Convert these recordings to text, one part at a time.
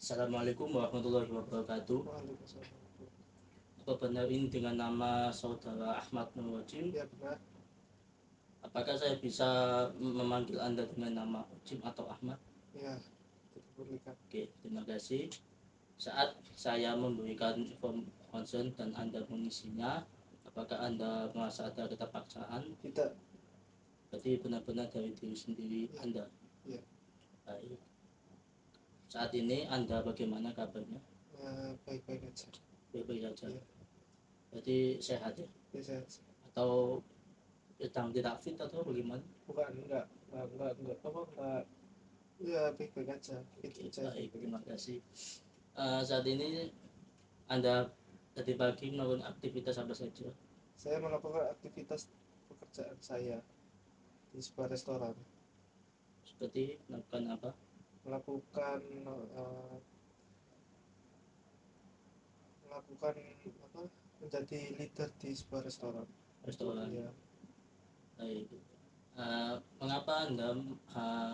Assalamualaikum warahmatullahi wabarakatuh. Waalaikumsalam. Apa benar ini dengan nama saudara Ahmad Nurwajim? Ya benar, Apakah saya bisa memanggil Anda dengan nama Ujim atau Ahmad? ya diperbolehkan. Oke, terima kasih. Saat saya memberikan form consent dan Anda mengisinya, apakah Anda merasa ada keterpaksaan? Tidak, Berarti benar-benar dari diri sendiri ya, Anda. ya, Baik. Saat ini Anda bagaimana kabarnya? baik-baik aja. Baik-baik saja. Ya, Berarti sehat ya? bisa. Atau sedang tidak fit atau bagaimana? Bukan, enggak, apa, enggak. Ya, baik-baik aja. Itu Oke, aja, baik, baik-baik terima aja. kasih. Saat ini Anda tadi pagi melakukan aktivitas apa saja? Saya melakukan aktivitas pekerjaan saya di sebuah restoran. Seperti melakukan apa? Melakukan eh, melakukan apa? Menjadi leader di sebuah restoran. Restoran. Ya, Baik. Mengapa Anda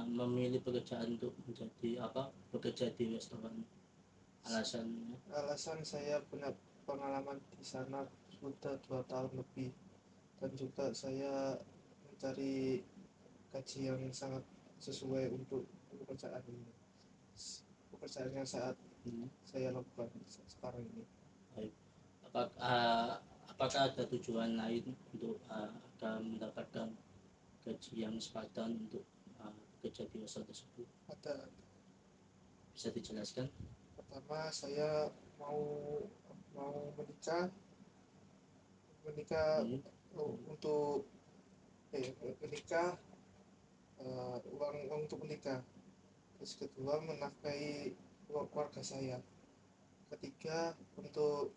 memilih pekerjaan untuk menjadi apa? Bekerja di restoran? Alasannya? alasan saya punya pengalaman di sana sudah 2 tahun lebih, dan juga saya mencari gaji yang sangat sesuai untuk pekerjaan ini, pekerjaan yang saat Hmm, saya lakukan sekarang ini. baik. Apakah ada tujuan lain untuk agar mendapatkan gaji yang sepadan untuk bekerja di restoran tersebut? Ada, Bisa dijelaskan? pertama saya mau mau menikah menikah Hmm, untuk menikah, uang untuk menikah. Terus kedua, menafkahi keluarga saya. Ketiga, untuk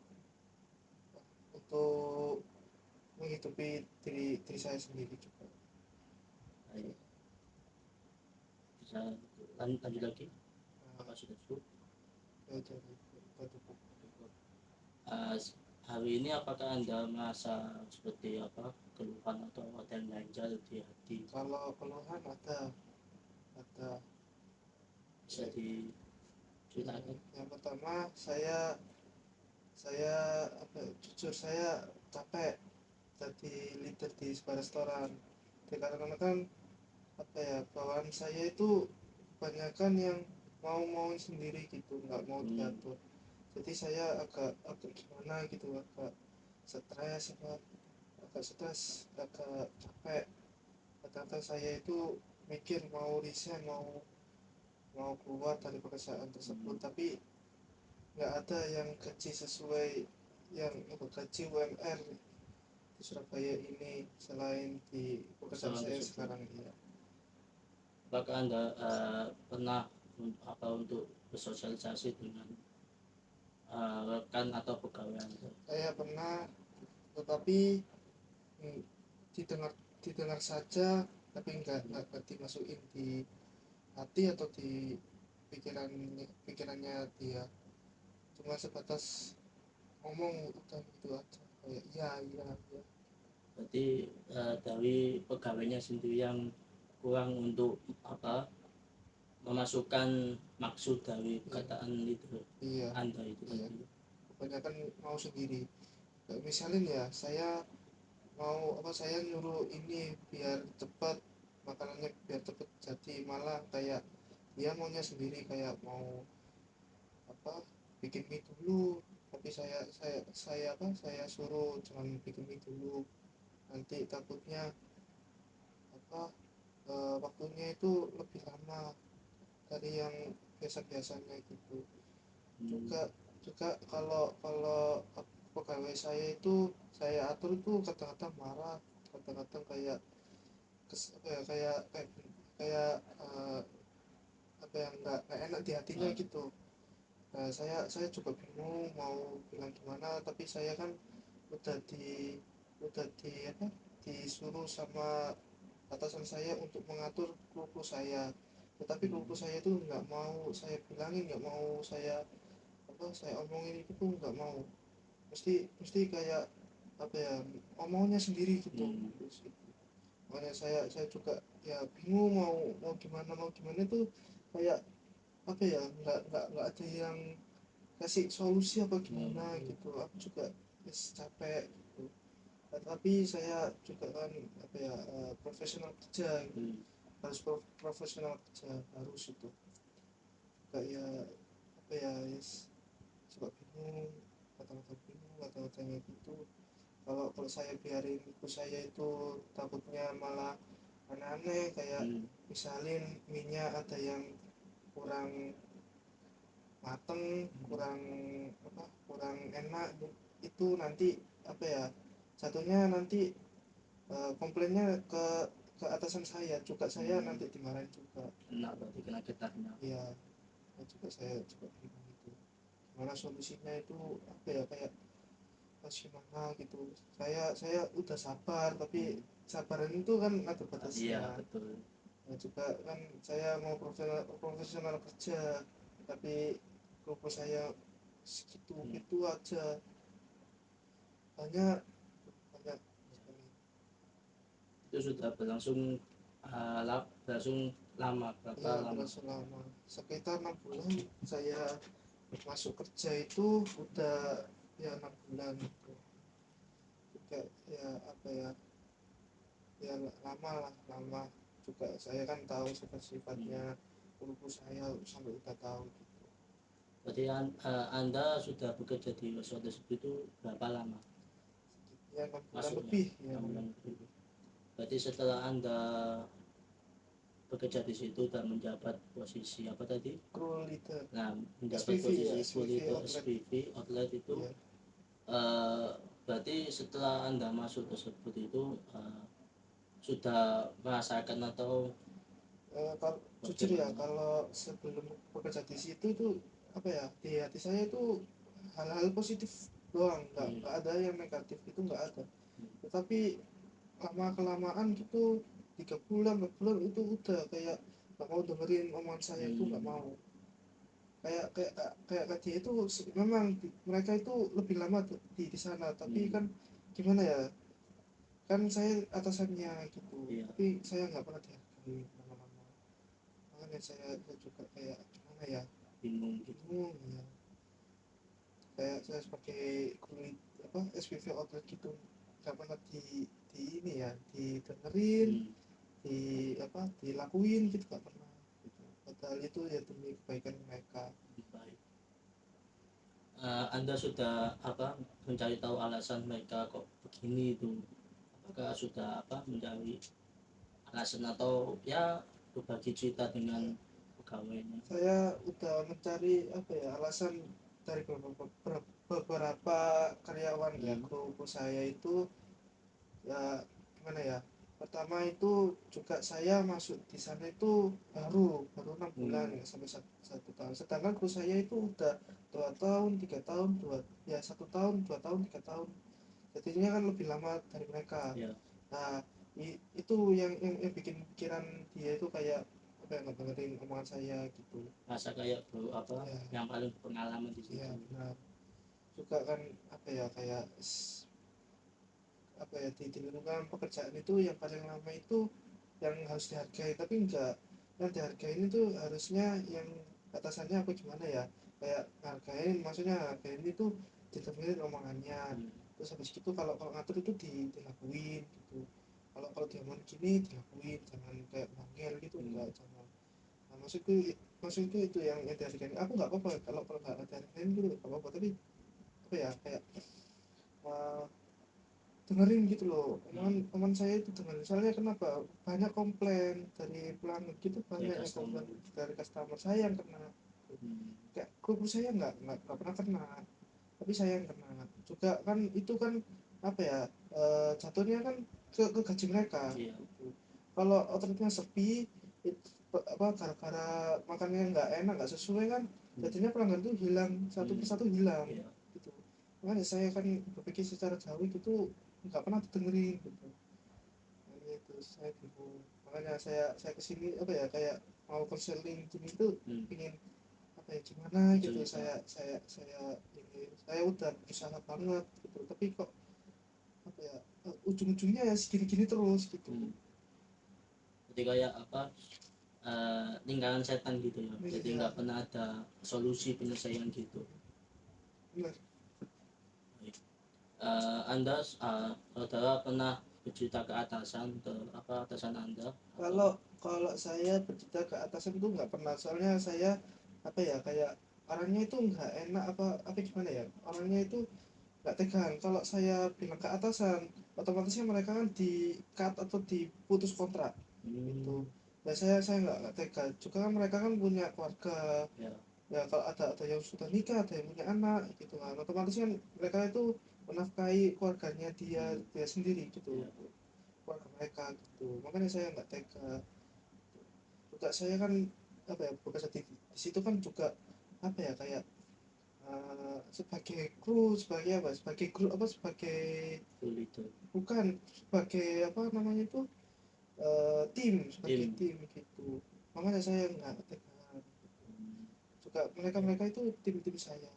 menghidupi diri saya sendiri juga. baik. Bisa lanjut lagi? Nah, Apakah sudah cukup? ya jadi cukup. Uh, Hari ini apakah Anda merasa seperti apa keluhan atau ada yang ganjal di hati? Kalau keluhan ada. Bisa diceritakan? Yang pertama, saya apa, jujur saya capek jadi leader di sebuah restoran. Dikarenakan apa ya, bawaan saya itu kebanyakan yang mau sendiri gitu, nggak mau Hmm, diatur. Jadi saya agak gimana gitu, stres agak stres agak capek. Kadang-kadang saya itu mikir mau resign, mau mau keluar dari pekerjaan tersebut, hmm, tapi nggak ada yang gaji sesuai, yang gaji UMR di Surabaya ini selain di pekerjaan persoalan saya tersebut. sekarang ini. Apakah Anda pernah untuk bersosialisasi dengan rekan atau pegawai Anda? Saya pernah, tetapi hmm, didengar didengar saja, tapi nggak dimasukin di hati atau di pikirannya dia. Cuma sebatas ngomong udah gitu aja, kayak iya iya iya. Berarti dari pegawainya sendiri yang kurang untuk apa memasukkan maksud dari Iya, perkataan itu iya, Anda itu iya, tadi. kebanyakan mau sendiri. Kayak misalnya ya, saya mau apa, saya nyuruh ini biar cepat, makanannya biar cepet jadi, malah kayak dia maunya sendiri, kayak mau apa, bikin mie dulu, tapi saya suruh jangan bikin mie dulu, nanti takutnya apa, waktunya itu lebih lama dari yang biasa-biasanya gitu. Hmm, Juga juga kalau kalau pegawai saya itu saya atur itu kadang-kadang marah, kadang-kadang kayak kayak kayak kayak apa yang nggak enak di hatinya uh, gitu. Nah, saya juga bingung mau bilang gimana, tapi saya kan udah di udah di apa, disuruh sama atasan saya untuk mengatur kru saya, tetapi kru hmm, saya itu nggak mau saya bilangin, nggak mau saya omongin, itu nggak mau, mesti mesti kayak apa ya, omongnya sendiri gitu. hmm, Terus gitu. Makanya saya juga ya bingung mau mau gimana itu, kayak apa ya, nggak ada yang kasih solusi apa gimana gitu. Aku juga capek gitu. Tapi saya juga kan apa ya, profesional kerja gitu. Harus profesional kerja harus itu. Kayak apa ya, yes, suka bingung, kata-kata bingung, kata-katanya gitu. Kalau saya biarin ibu saya itu takutnya malah aneh-aneh, kayak misalin minyak ada yang kurang mateng, kurang enak, itu nanti apa ya, jatuhnya nanti komplainnya ke atasan saya juga, saya nanti dimarahin juga. Berarti kena getahnya. Iya, juga saya juga bingung itu gimana solusinya itu, apa ya, kayak gimana gitu. Saya udah sabar, tapi sabaran itu kan ada batasnya. Iya betul. Nah, juga kan saya mau profesional kerja, tapi ruko saya segitu gitu aja, banyak banyak sekali. Itu sudah berlangsung berlangsung lama, berapa Ya lama? berlangsung lama, sekitar 6 bulan saya masuk kerja itu, udah ya 6 bulan gitu. Juga ya apa ya, ya lama lah, lama juga. Saya kan tahu sifat-sifatnya ruko saya, sampai udah tahu gitu. Berarti Anda sudah bekerja di restoran tersebut itu berapa lama? Ya 6 bulan Masuknya lebih ya. 6 bulan lebih. Berarti setelah Anda bekerja di situ dan menjabat posisi apa tadi? Crew leader, Nah, menjabat SPV ya, posisi SPV itu outlet. SPV outlet itu, Ya. berarti setelah Anda masuk tersebut itu sudah merasakan atau Kalau jujur ya, kalau sebelum bekerja di situ itu apa ya, di hati saya itu hal-hal positif doang, nggak ada yang negatif, itu nggak ada. Tetapi lama kelamaan gitu, 3 bulan 4 bulan itu udah kayak nggak mau dengerin omongan saya, itu nggak mau. Kayak dia itu memang mereka itu lebih lama di sana, tapi kan gimana ya, kan saya atasannya gitu. Tapi saya nggak pernah dihargai lama-lama. Makanya saya juga kayak gimana ya, bingung ya. Kayak saya sebagai kulit apa, SPV outlet gitu, nggak pernah di ini ya, didengerin, di apa, dilakuin gitu, nggak pernah gitu. Padahal itu ya demi kebaikan mereka. baik. Anda sudah apa mencari tahu alasan mereka kok begini itu? Apakah sudah apa mencari alasan atau ya berbagi cerita dengan pegawainya? Saya udah mencari apa ya, alasan dari beberapa karyawan ya kru saya itu. Ya gimana ya, pertama itu juga saya masuk di sana itu baru 6 bulan, nggak sampai satu tahun, sedangkan kru saya itu udah 2 tahun 3 tahun, 1 tahun 2 tahun 3 tahun, jadinya kan lebih lama dari mereka. Nah itu yang bikin pikiran dia itu kayak apa ya, nggak dengerin omongan saya gitu. Masa kayak bro apa yang paling pengalaman di situ. Ya benar. Juga kan apa ya, kayak apa ya, di lingkungan pekerjaan itu yang paling lama itu yang harus dihargai, tapi enggak, yang dihargain itu harusnya yang atasannya apa gimana ya, kayak hargain, maksudnya hargain itu didengerin omongannya. Terus habis itu kalau ngatur itu dilakuin gitu. Kalau dia mau gini dilakuin, jangan kayak manggil gitu, enggak, jangan. Nah, maksudku itu yang dihargain. Aku nggak apa-apa kalau nggak ada hargain gitu, nggak apa-apa, tapi apa ya, kayak uh, dengerin gitu loh omongan saya itu, dengerin. Soalnya kenapa, banyak komplain dari pelanggan gitu, banyak yang komplain dari customer saya yang kena. Kayak kuku saya nggak pernah kena, tapi saya yang kena juga kan. Itu kan apa ya, jatuhnya kan ke gaji mereka gitu. Kalau outletnya sepi itu, apa, gara-gara makannya nggak enak, nggak sesuai kan, jadinya pelanggan tuh hilang satu persatu, hilang gitu. Makanya saya kan berpikir secara jauh gitu, nggak pernah didengerin gitu. Makanya itu saya bingung, makanya saya kesini apa ya, kayak mau konseling gini tuh, ingin apa ya, gimana gitu. Saya udah berusaha banget gitu, tapi kok apa ya, ujung-ujungnya ya segini-gini terus gitu. Jadi kayak apa lingkaran setan gitu ya. Jadi Iya. nggak pernah ada solusi penyelesaian gitu. Benar. Baik. Anda saudara pernah bercerita ke atasan, ke apa atasan Anda Kalau atau kalau saya bercerita ke atasan itu nggak pernah, soalnya saya apa ya, kayak orangnya itu nggak enak, apa gimana ya, orangnya itu nggak tegang. Kalau saya bilang ke atasan, otomatisnya mereka kan di cut atau diputus kontrak gitu. hmm, Nah, saya nggak tega juga, kan mereka kan punya keluarga ya, ya. Kalau ada yang sudah nikah, ada yang punya anak gitu kan, otomatis kan mereka itu menafkahi keluarganya dia hmm, dia sendiri gitu, ya, keluarga mereka gitu. Makanya saya nggak tega juga. Saya kan apa ya, bekerja di situ kan juga apa ya, kayak sebagai kru, sebagai apa, sebagai kru apa, sebagai full itu bukan, sebagai apa namanya itu, tim, sebagai tim. tim gitu. Makanya saya nggak tekan Hmm, juga. Mereka itu tim-tim saya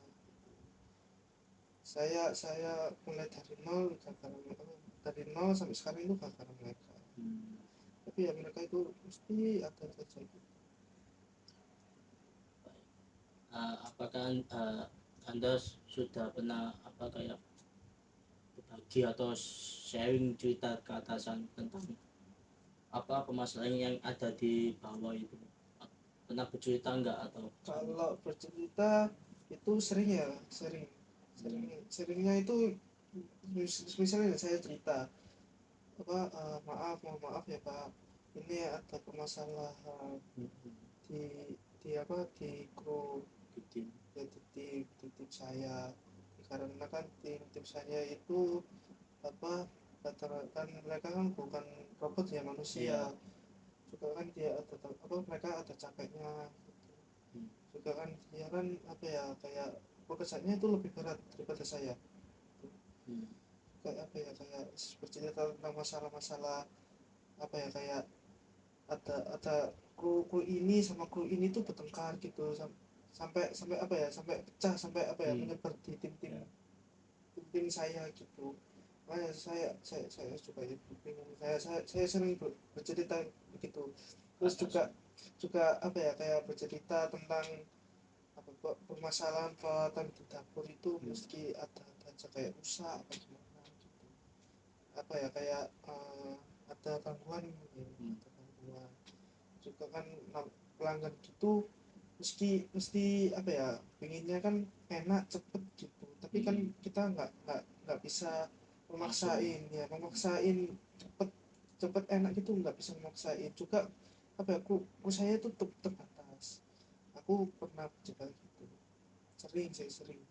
mulai dari nol, gara-gara mereka. Dari nol sampai sekarang itu gara-gara mereka. hmm. Tapi ya mereka itu mesti ada saja gitu. Apakah Anda sudah pernah apa kayak berbagi atau sharing cerita ke atasan tentang apa permasalahan yang ada di bawah itu? Pernah bercerita enggak atau gimana? Kalau bercerita itu sering ya, sering sering Hmm, seringnya itu misalnya saya cerita apa, mohon maaf ya Pak, ini ada permasalahan hmm, hmm, di apa, di kru, gitu. ya di tim saya. Karena kan tim saya itu apa, kan mereka kan bukan robot ya, manusia Iya. juga kan. Dia ada apa, mereka ada capeknya gitu. Hmm, Juga kan dia kan apa ya, kayak pekerjaannya itu lebih berat daripada saya. hmm, Kayak apa ya, kayak bercerita tentang masalah-masalah apa ya, kayak ada kru ini sama kru ini tuh bertengkar gitu, sampai sampai apa ya, sampai pecah, sampai apa ya, hmm, menyebar di ya. tim saya gitu. Makanya saya juga itu bingung. Saya sering bercerita begitu. Terus juga Atasan. apa ya, kayak bercerita tentang apa, permasalahan peralatan di dapur itu Hmm, meski ada aja kayak rusak apa gimana gitu. Apa ya, kayak ada gangguan ya, hmm, ada gangguan juga kan. Pelanggan gitu mesti apa ya, pinginnya kan enak cepet gitu, tapi kan hmm, kita nggak bisa langsung. memaksain ya, memaksain cepet cepet enak gitu, nggak bisa memaksain juga. Apa ya, aku saya itu terbatas. Aku pernah coba gitu, sering,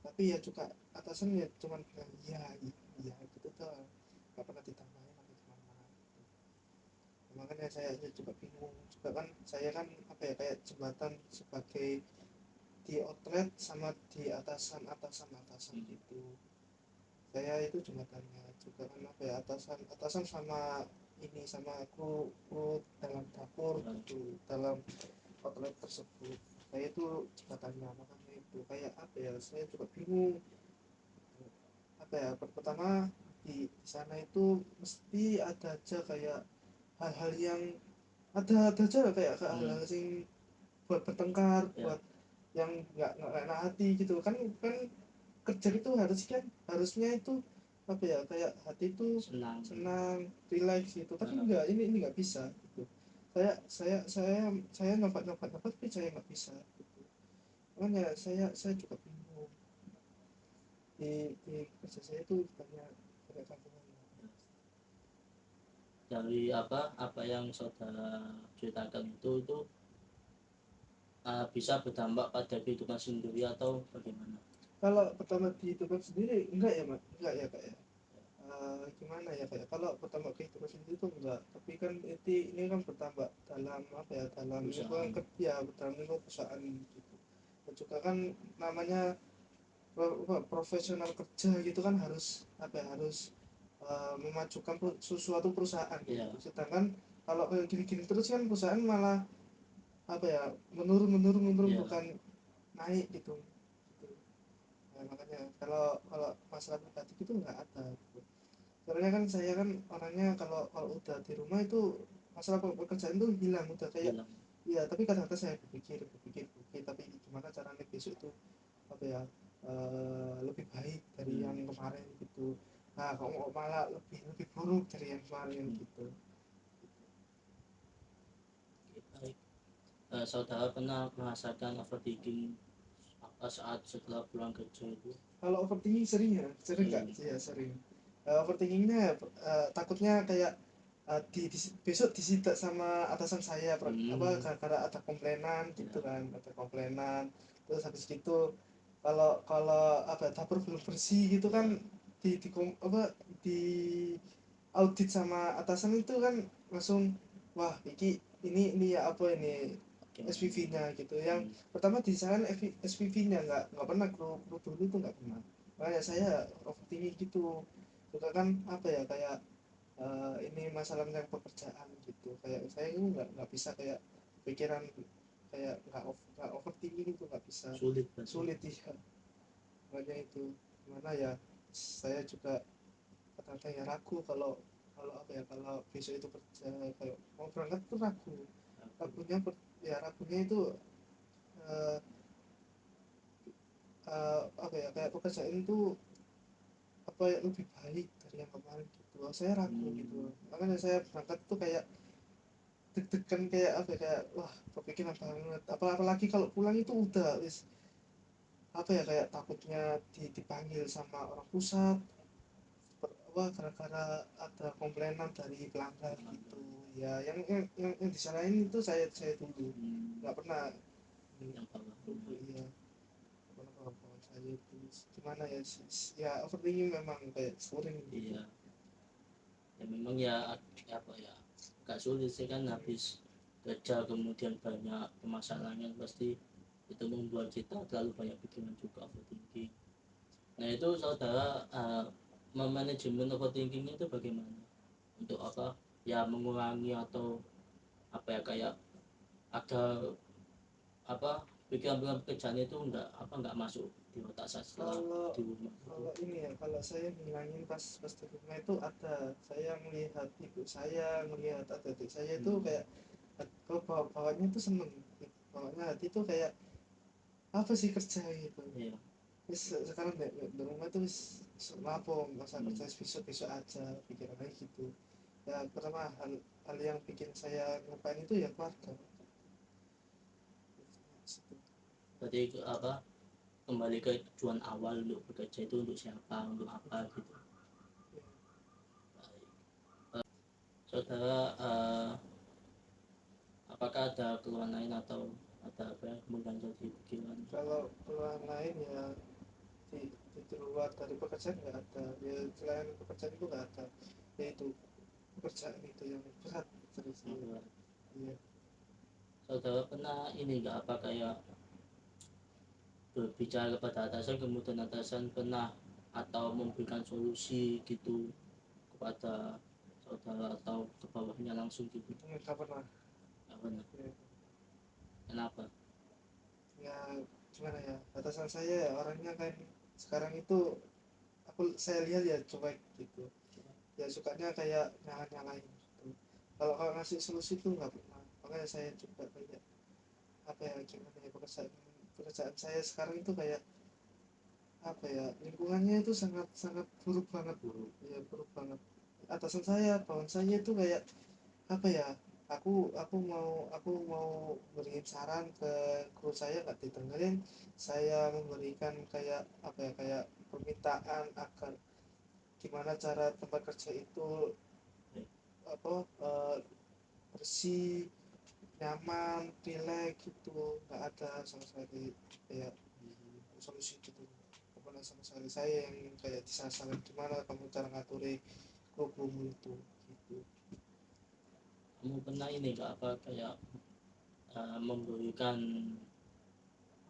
tapi ya juga atasan ya cuman bilang iya, iya, iya gitu tuh, nggak pernah ditambahin apa gimana. Makanya saya juga bingung juga kan. Saya kan apa ya, kayak jembatan sebagai di outlet sama di atasan Hmm, gitu. Saya itu jembatannya juga kan apa ya, atasan sama ini, sama kru dalam dapur ya. gitu, dalam outlet tersebut. Saya itu jembatannya. Makanya itu kayak apa ya, saya juga bingung apa ya. Pertama di sana itu mesti ada aja kayak hal-hal yang ada aja kayak Hmm, hal-hal yang buat bertengkar, ya. buat yang nggak enak hati gitu kan. Kan kerja itu harusnya itu apa ya, kayak hati itu Senang. senang, relax gitu. Tapi Nah, enggak, ini nggak bisa gitu. Saya nyoba tapi saya nggak bisa gitu. Makanya saya juga bingung di kerja saya itu banyak banyak tantangan. dari apa yang saudara ceritakan itu bisa berdampak pada kehidupan sendiri atau bagaimana? Kalau pertama di tempat sendiri enggak ya, Mak, enggak ya Kak ya. Gimana ya, kayak kalau bertambah kehidupan sendiri itu enggak, tapi kan ini kan bertambah dalam apa ya, dalam lingkungan Perusahaan. kerja, dalam lingkungan perusahaan gitu. Dan juga kan namanya profesional kerja gitu kan, harus apa ya, harus memajukan sesuatu perusahaan Ya. gitu. Sedangkan kalau kayak gini-gini terus kan, perusahaan malah apa ya, menurun, Ya. bukan naik gitu. Gitu. Nah, makanya kalau kalau masalah pribadi itu nggak ada gitu. Soalnya kan saya kan orangnya, kalau kalau udah di rumah itu masalah pekerjaan tuh hilang udah kayak hilang. ya. Tapi kadang-kadang saya berpikir tapi gimana caranya besok itu apa ya, lebih baik dari yang kemarin gitu. Nah kok malah lebih lebih buruk dari yang kemarin gitu. Oke, baik. Saudara pernah merasakan overthinking apa saat setelah pulang kerja itu? Kalau overthinking sering ya, sering nggak? Ya sering. Overthinkingnya takutnya kayak besok disita sama atasan saya apa gara-gara ada komplainan gitu kan, ada komplainan. Terus habis gitu kalau kalau apa dapur belum bersih gitu kan, apa di audit sama atasan itu kan langsung wah ini ya apa ini SPV-nya gitu. Yang pertama disalahkan SPV-nya, nggak pernah kru dulu itu nggak pernah. Makanya saya overthinking gitu juga kan apa ya kayak ini masalah tentang pekerjaan gitu. Kayak saya itu nggak bisa kayak pikiran kayak nggak overthinking itu nggak bisa, sulit ya. Makanya itu gimana ya, saya juga kadang-kadang ya ragu kalau kalau apa ya kalau besok itu kerja kayak mau berangkat tuh ragunya itu eh, apa ya kayak pekerjaan itu apa ya lebih baik dari yang kemarin gitu. Saya ragu gitu, makanya saya berangkat tuh kayak deg-degan kayak apa ya, kayak wah kepikiran banget. Apalagi kalau pulang itu udah wis apa ya kayak takutnya dipanggil sama orang pusat apa gara-gara ada komplainan dari pelanggan gitu ya. Yang disalahin itu saya dulu, nggak pernah yang bawah. iya pernah kawan saya itu gimana ya ya overthinking memang kayak sering gitu. Iya, ya memang ya apa ya agak sulit sih kan, habis kerja kemudian banyak permasalahan pasti itu membuat kita terlalu banyak pikiran juga, overthinking. Nah itu saudara memanajemen overthinking itu bagaimana untuk apa ya mengurangi atau apa ya kayak agar apa pikiran-pikiran pekerjaan itu enggak masuk di otak saya setelah di rumah gitu. Kalau ini ya kalau saya ngilangin pas di rumah itu ada saya melihat ibu saya melihat adik saya itu kayak kalau bawanya itu seneng bawanya hati itu kayak apa sih kerja gitu. Iya. Sekarang di rumah itu lapo masa kerja besok besok aja pikiran kayak gitu ya. Pertama hal yang bikin saya ngapain itu ya keluarga. Berarti apa kembali ke tujuan awal untuk bekerja itu untuk siapa, untuk apa gitu. Baik. Saudara apakah ada keluhan lain atau ada apa yang mengganjal di pikiran? Kalau keluhan lain ya di luar dari pekerjaan nggak ada ya. Selain pekerjaan itu nggak ada, yaitu pekerjaan itu yang berat terus ya. Iya. Saudara pernah ini nggak apa kayak berbicara kepada atasan kemudian atasan pernah atau memberikan solusi gitu kepada saudara atau ke bawahnya langsung gitu? Nggak pernah. Nggak pernah. Ya. Kenapa? Ya gimana ya, atasan saya ya orangnya kan sekarang itu saya lihat ya cuek gitu ya, sukanya kayak nyalain gitu. Kalau ngasih solusi tuh nggak pernah. Makanya saya juga kayak apa ya gimana ya, pekerjaan saya sekarang itu kayak apa ya lingkungannya itu sangat sangat buruk banget. Ya buruk banget. Atasan saya bawahan saya itu kayak apa ya, aku mau berikan saran ke kru saya nggak didengerin. Saya memberikan kayak apa ya kayak permintaan agar gimana cara tempat kerja itu apa bersih, nyaman, rileks gitu. Nggak ada sama sekali kayak solusi gitu. Pokoknya sama sekali saya yang kayak disasar gimana kamu cara ngaturi kru itu gitu. Kamu pernah ini nggak apa kayak memberikan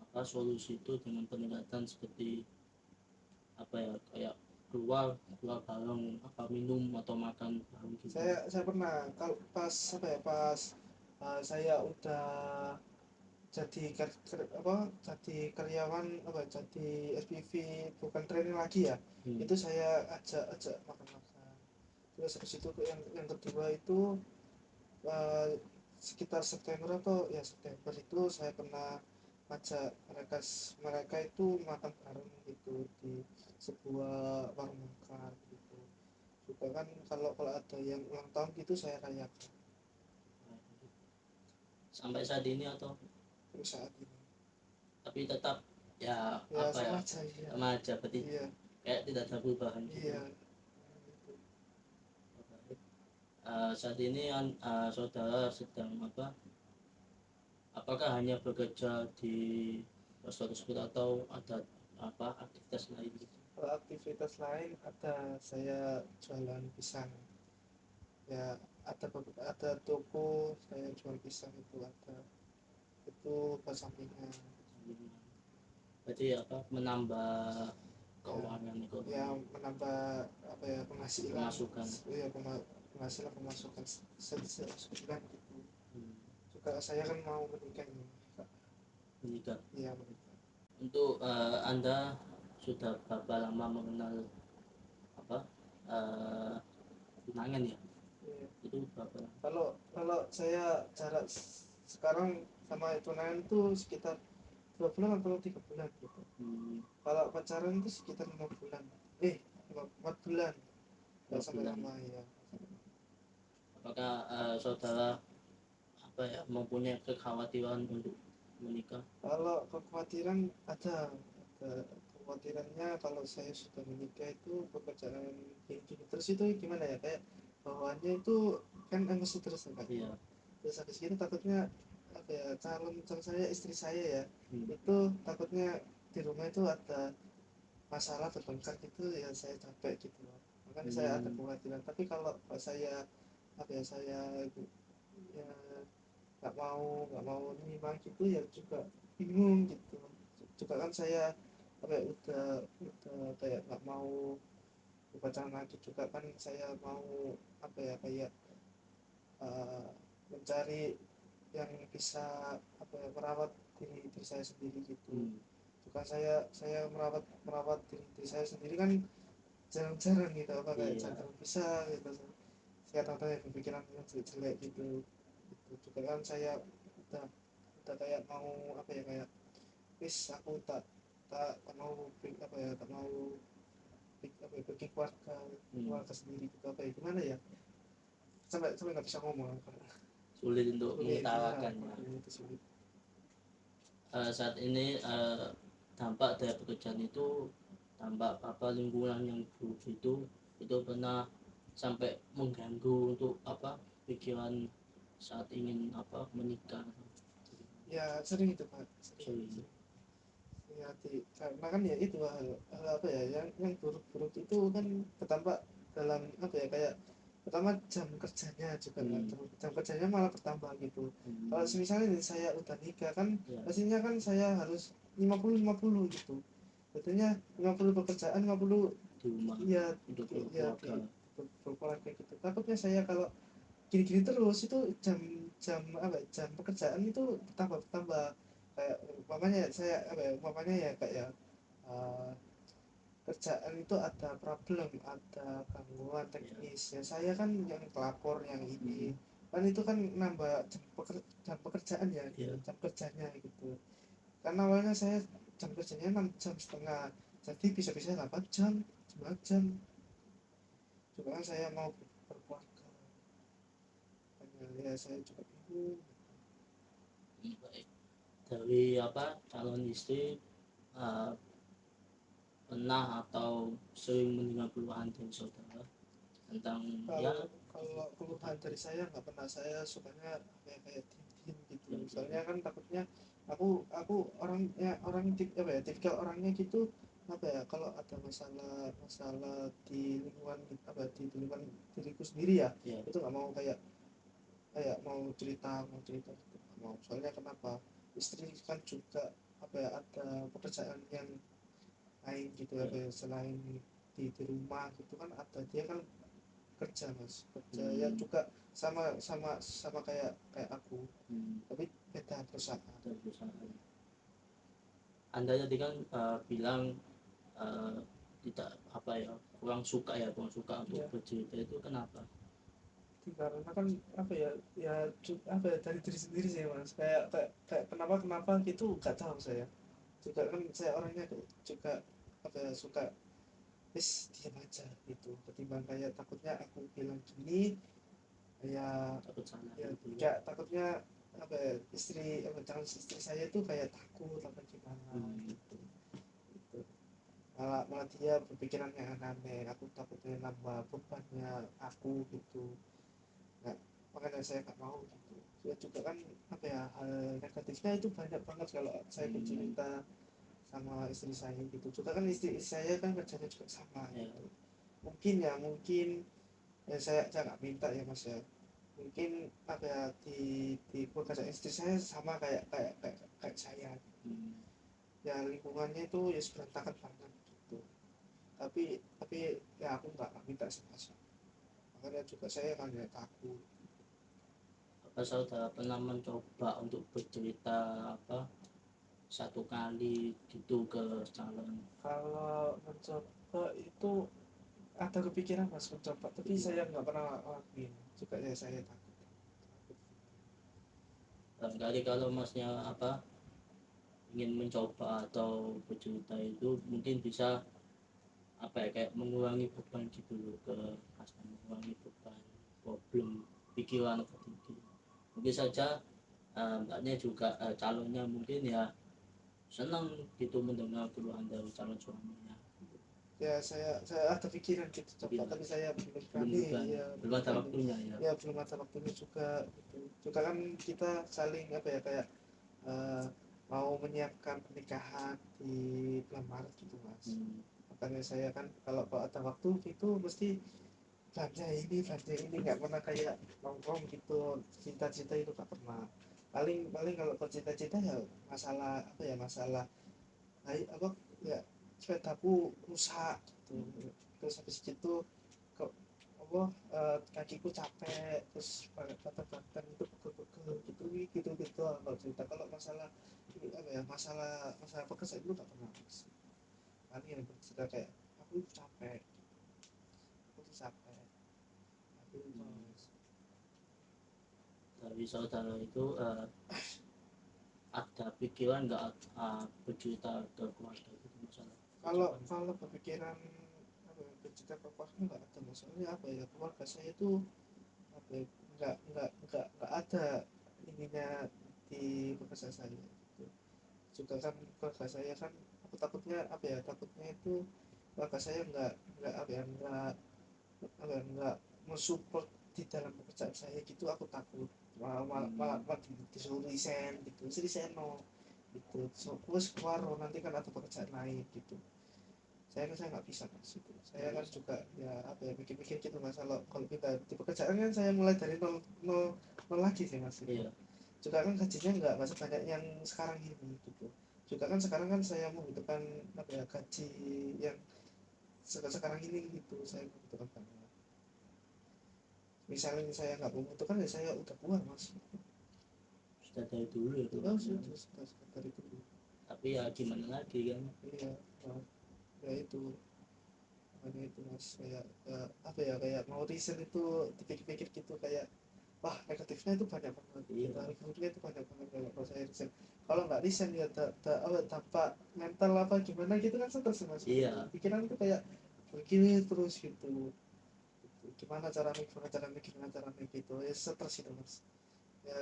apa solusi itu dengan pendekatan seperti apa ya kayak keluar keluar bareng apa minum atau makan bareng gitu? Saya pernah kalau pas apa ya pas saya udah jadi jadi karyawan apa jadi SPV bukan training lagi ya. Itu saya ajak makan-makan. Terus habis itu yang kedua itu eh, sekitar September atau ya September itu saya pernah ngajak mereka itu makan bareng gitu di sebuah warung makan gitu. Juga kan kalau kalau ada yang ulang tahun gitu saya rayakan sampai saat ini atau untuk saat ini. tapi tetap ya Ya apa ya sama aja ya. sama aja berarti Iya, kayak tidak ada perubahan gitu. iya. Gitu. Saat ini saudara sedang apa? Apakah hanya bekerja di restoran tersebut atau ada apa aktivitas lain? Kalau aktivitas lain ada saya jualan pisang. Ya ada toko saya jual pisang itu ada. Itu sampingan. Berarti apa menambah Ya, keuangan ekonomi, yang menambah apa ya penghasilan pemasukan. ya penghasilan pemasukan sebulan gitu. Hmm, Juga saya kan mau menikah ini Kak. menikah. Iya menikah. Untuk Anda sudah berapa lama mengenal apa tunangan ya? Iya. Itu berapa lama? Kalau saya jarak sekarang sama tunangan itu sekitar 2 bulan atau 3 bulan gitu. Hmm, Kalau pacaran itu sekitar 5 bulan 4 bulan nggak 2 sampai bulan. lama ya. Apakah saudara apa ya mempunyai kekhawatiran untuk menikah? Kalau kekhawatiran ada kekhawatirannya kalau saya sudah menikah itu pekerjaan gini terus itu gimana ya kayak bawaannya itu kan emosi terus kan. Iya. Terus habis gitu takutnya apa ya calon saya istri saya ya Hmm. itu takutnya di rumah itu ada masalah bertengkar gitu ya saya capek gitu makanya saya ada kekhawatiran tapi kalau saya apa ya saya ya nggak mau nyimak gitu ya juga bingung gitu juga kan saya apa ya udah kayak nggak mau pacaran lagi juga kan saya mau apa ya kayak uh, mencari yang bisa apa ya merawat diri saya sendiri gitu Hmm. juga saya merawat merawat diri saya sendiri kan jarang-jarang gitu apa kayak Iya. jarang bisa gitu saya tahu ya pemikiran yang jelek gitu gitu juga kan saya udah kayak mau apa ya kayak wis aku tak mau apa ya tak mau apa ya, bikin keluarga sendiri gitu apa ya gimana ya sampai nggak bisa ngomong Sulit untuk sulit ya mengutarakannya. itu sulit. Saat ini dampak dari pekerjaan itu dampak apa lingkungan yang buruk itu pernah sampai mengganggu untuk apa pikiran saat ingin apa menikah. Ya sering itu Pak sering, Sering. ya, karena kan ya itu hal apa ya yang buruk-buruk itu kan bertambah dalam apa ya kayak pertama jam kerjanya juga kan jam kerjanya malah bertambah gitu kalau misalnya nih saya udah nikah kan Ya, pastinya kan saya harus 50-50 gitu betulnya 50 pekerjaan 50 di rumah ya untuk ya berkeluarga. di berkeluarga gitu takutnya saya kalau gini-gini terus itu jam apa ya, jam pekerjaan itu bertambah kayak umpamanya saya apa ya umpamanya ya kayak uh, kerjaan itu ada problem ada gangguan teknis ya saya kan yang pelapor yang ini kan itu kan nambah jam pekerjaan ya Ya. jam kerjanya gitu karena awalnya saya jam kerjanya 6,5 jam jadi bisa-bisa 8 jam 9 jam juga kan saya mau berkeluarga ya saya juga bingung. Baik. Dari apa calon istri uh, pernah atau sering mendengar keluhan dari saudara tentang ya Kalau keluhan dari saya nggak pernah saya sukanya kayak diem gitu yang soalnya kan takutnya aku apa ya tipikal orangnya gitu apa ya kalau ada masalah masalah di lingkungan apa di lingkungan diriku sendiri ya ya itu nggak mau kayak kayak mau cerita gitu nggak mau soalnya kenapa istri kan juga apa ya ada pekerjaan yang lain gitu ya. apa ya selain di rumah gitu kan ada dia kan kerja mas kerja ya juga sama kayak kayak aku tapi beda perusahaan. Dari perusahaan. Anda tadi kan bilang eh, tidak apa ya kurang suka untuk Ya, bercerita itu kenapa? karena kan apa ya, apa ya, dari diri sendiri sih mas, kayak kenapa gitu nggak tahu saya juga kan, saya orangnya juga apa ya, suka wis diam aja gitu, ketimbang kayak takutnya aku bilang gini kayak takut salah ya gitu ya. kayak takutnya apa ya, istri apa calon istri saya tuh kayak takut apa gimana Hmm. gitu, gitu. Malah dia berpikiran yang aneh-aneh, aku takutnya nambah bebannya aku gitu, nggak, makanya saya nggak mau gitu ya. Juga kan apa ya, hal negatifnya itu banyak banget kalau saya Hmm. bercerita sama istri saya gitu. Juga kan istri saya kan kerjanya juga sama Ya. gitu, mungkin ya saya nggak minta ya mas ya, mungkin apa ya, di pekerjaan istri saya sama kayak saya, Hmm. ya lingkungannya itu ya berantakan banget gitu, tapi ya aku nggak minta sama saya, makanya juga saya kan ya takut. Apa saudara pernah mencoba untuk bercerita apa satu kali gitu ke calon? Kalau mencoba itu ada kepikiran mas mencoba, tapi saya nggak pernah lakuin juga ya, saya takut. Barangkali kalau masnya apa ingin mencoba atau bercerita itu mungkin bisa apa ya kayak mengurangi beban gitu loh ke customer, mengurangi beban problem pikiran tadi. Mungkin saja mbaknya juga calonnya mungkin ya senang gitu mendengar keluhan dari calon suaminya. Ya saya ada pikiran gitu coba, Bila tapi saya belum belum berani ya, belum belum ada berani waktunya ya. ya, belum ada waktunya juga gitu. Juga kan kita saling apa ya, kayak eh, mau menyiapkan pernikahan di bulan Maret gitu mas, Hmm. makanya saya kan kalau ada waktu gitu mesti belanja ini nggak pernah kayak nongkrong gitu, cinta-cinta itu nggak pernah. Paling kalau bercita-cita ya masalah apa ya, masalah apa ya, sepedaku rusak gitu, terus habis itu ke apa, kakiku capek, terus badan itu pegel-pegel gitu gitu gitu. Kalau cerita, kalau masalah ini apa ya, masalah pekerjaan itu nggak pernah mas. Paling yang bercerita kayak aku capek, aku tuh capek, aku itu Hmm. mas. Dari saudara itu ada pikiran nggak bercerita ke keluarga gitu masalah kalau kerjaan? kalau berpikiran apa ya, bercerita ke keluarga nggak ada, masalahnya apa ya, keluarga saya tuh apa ya, nggak ada ininya di pekerjaan saya gitu. Juga kan keluarga saya kan, aku takutnya apa ya, takutnya itu keluarga saya nggak apa ya, nggak mensupport di dalam pekerjaan saya gitu, aku takut Hmm. malah disuruh resign gitu, disuruh resign no gitu, so, terus keluar nanti kan ada pekerjaan lain gitu. Saya nggak bisa mas itu, saya kan juga ya apa ya, mikir-mikir gitu mas, kalau kita di pekerjaan kan saya mulai dari nol, nol lagi sih mas itu. Iya. Juga kan gajinya nggak sebanyak yang sekarang ini gitu. Juga kan sekarang kan saya membutuhkan apa ya, gaji yang sekarang ini gitu, saya membutuhkan banyak. Misalnya saya nggak membutuhkan ya saya udah keluar mas. Sudah dari dulu ya Oh keluarnya, sudah dari dulu. tapi ya gimana lagi kan. Iya, nah, ya itu, makanya itu mas, kayak apa ya, kayak mau reason itu dipikir-pikir gitu, kayak wah negatifnya itu banyak banget gitu, Iya. negatifnya itu banyak banget kalau saya resign. Kalau nggak resign ya apa, dampak mental apa gimana gitu kan, stres mas gitu. Iya. Pikiran itu kayak bergilir terus gitu, gimana caranya gitu ya, stres itu mas. Ya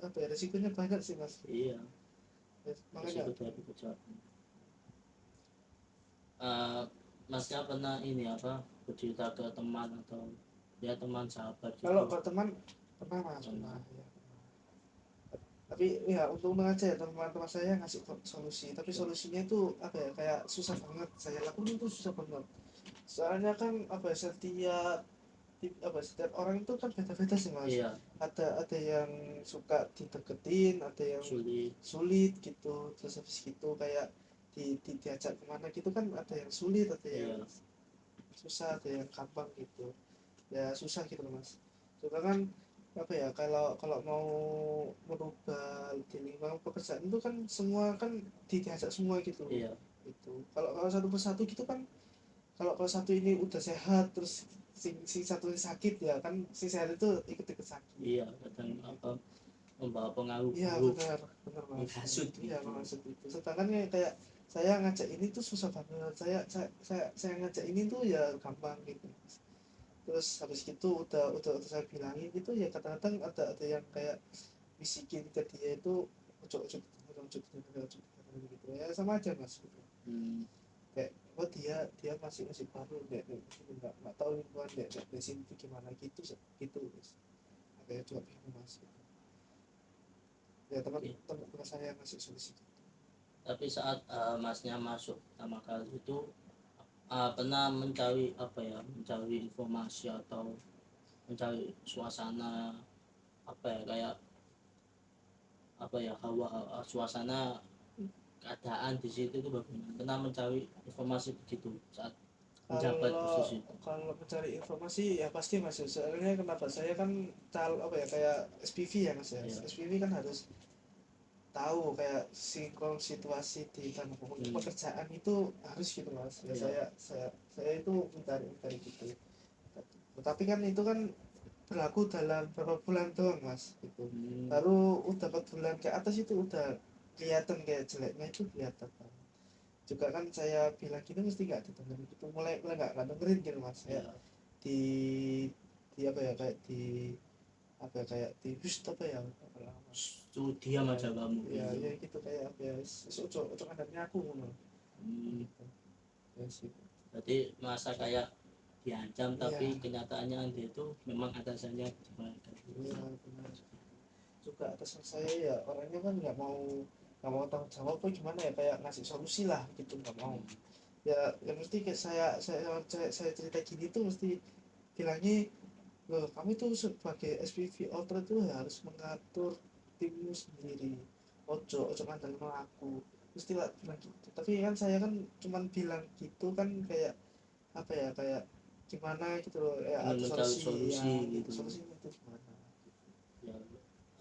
apa ya, resikonya banyak sih mas gitu. Iya. Ya, makanya Resiko dari pekerjaan. Eh, Masnya pernah ini apa bercerita ke teman atau ya teman sahabat kalau gitu? ke teman pernah mas, Pernah. pernah ya. Tapi ya untung aja ya, teman-teman saya ngasih solusi, tapi solusinya itu apa ya, kayak susah banget saya lakukan, itu susah banget. Soalnya kan apa ya, setiap orang itu kan beda-beda sih mas. Iya. Ada yang suka dideketin, ada yang Sulit. sulit gitu, terus habis gitu kayak diajak kemana gitu kan, ada yang sulit, ada yang Iya. susah, ada yang gampang gitu, ya susah gitu loh mas. Juga kan apa ya, kalau kalau mau merubah di lingkungan pekerjaan itu kan semua kan diajak semua gitu loh. Iya. Itu kalau kalau satu persatu gitu kan, kalau kalau satu ini udah sehat terus sing satu sakit ya kan, si sehat itu ikut-ikut sakit. Iya, kadang apa membawa pengaruh Iya buruk, benar mas. menghasut Iya gitu. menghasut itu. Sedangkan kayak saya ngajak ini tuh susah banget. Saya ngajak ini tuh ya gampang gitu. Terus habis itu udah saya bilangin gitu ya, kadang-kadang ada yang kayak bisikin ke dia itu ojo ojo gitu ya, sama aja mas gitu. Hmm, Kayak oh dia masih baru deh, nggak tahu lingkungan deh di sini tuh gimana gitu gitu mas. Kayak juga bingung mas gitu. Ya oke. teman saya ngasih solusi gitu. Tapi saat masnya masuk pertama kali itu pernah mencari apa ya, mencari informasi atau mencari suasana apa ya, kayak apa ya, hawa suasana keadaan di situ itu bagaimana? Pernah mencari informasi begitu saat menjabat Kalau posisi itu? kalau mencari informasi ya pasti mas, soalnya kenapa saya kan apa ya kayak SPV ya mas ya, Ya. SPV kan harus tahu kayak sinkron situasi di dalam Hmm. pekerjaan itu harus gitu mas ya. Ya. Saya itu mencari gitu, tapi kan itu kan berlaku dalam beberapa bulan doang mas gitu. Hmm. Baru udah 4 bulan ke atas itu udah kelihatan kayak jeleknya itu kelihatan kan. Juga kan saya bilang gitu mesti nggak didengerin gitu, mulai mulai nggak dengerin gitu mas. Kayak Ya. di apa ya, kayak di apa ya, kayak di boost apa ya, Itu diam aja kamu ya gitu. ya gitu kayak apa ya, cocok adatnya aku ngono Hmm. gitu ya sih. Berarti masa kayak diancam Iya tapi kenyataannya dia itu memang atasannya gimana iya benar. Juga atasan saya ya orangnya kan nggak mau tanggung jawab apa gimana ya, kayak ngasih solusi lah gitu, nggak mau. Ya mesti kayak saya cerita gini tuh mesti bilangnya, loh kamu tuh sebagai SPV outlet tuh harus mengatur timmu sendiri, ojo ngandalin aku, mesti lah bilang gitu. Tapi kan saya kan cuman bilang gitu kan, kayak apa ya, kayak gimana gitu loh ya, ingin ada mencari solusi ya, solusi gitu solusinya itu gimana ya,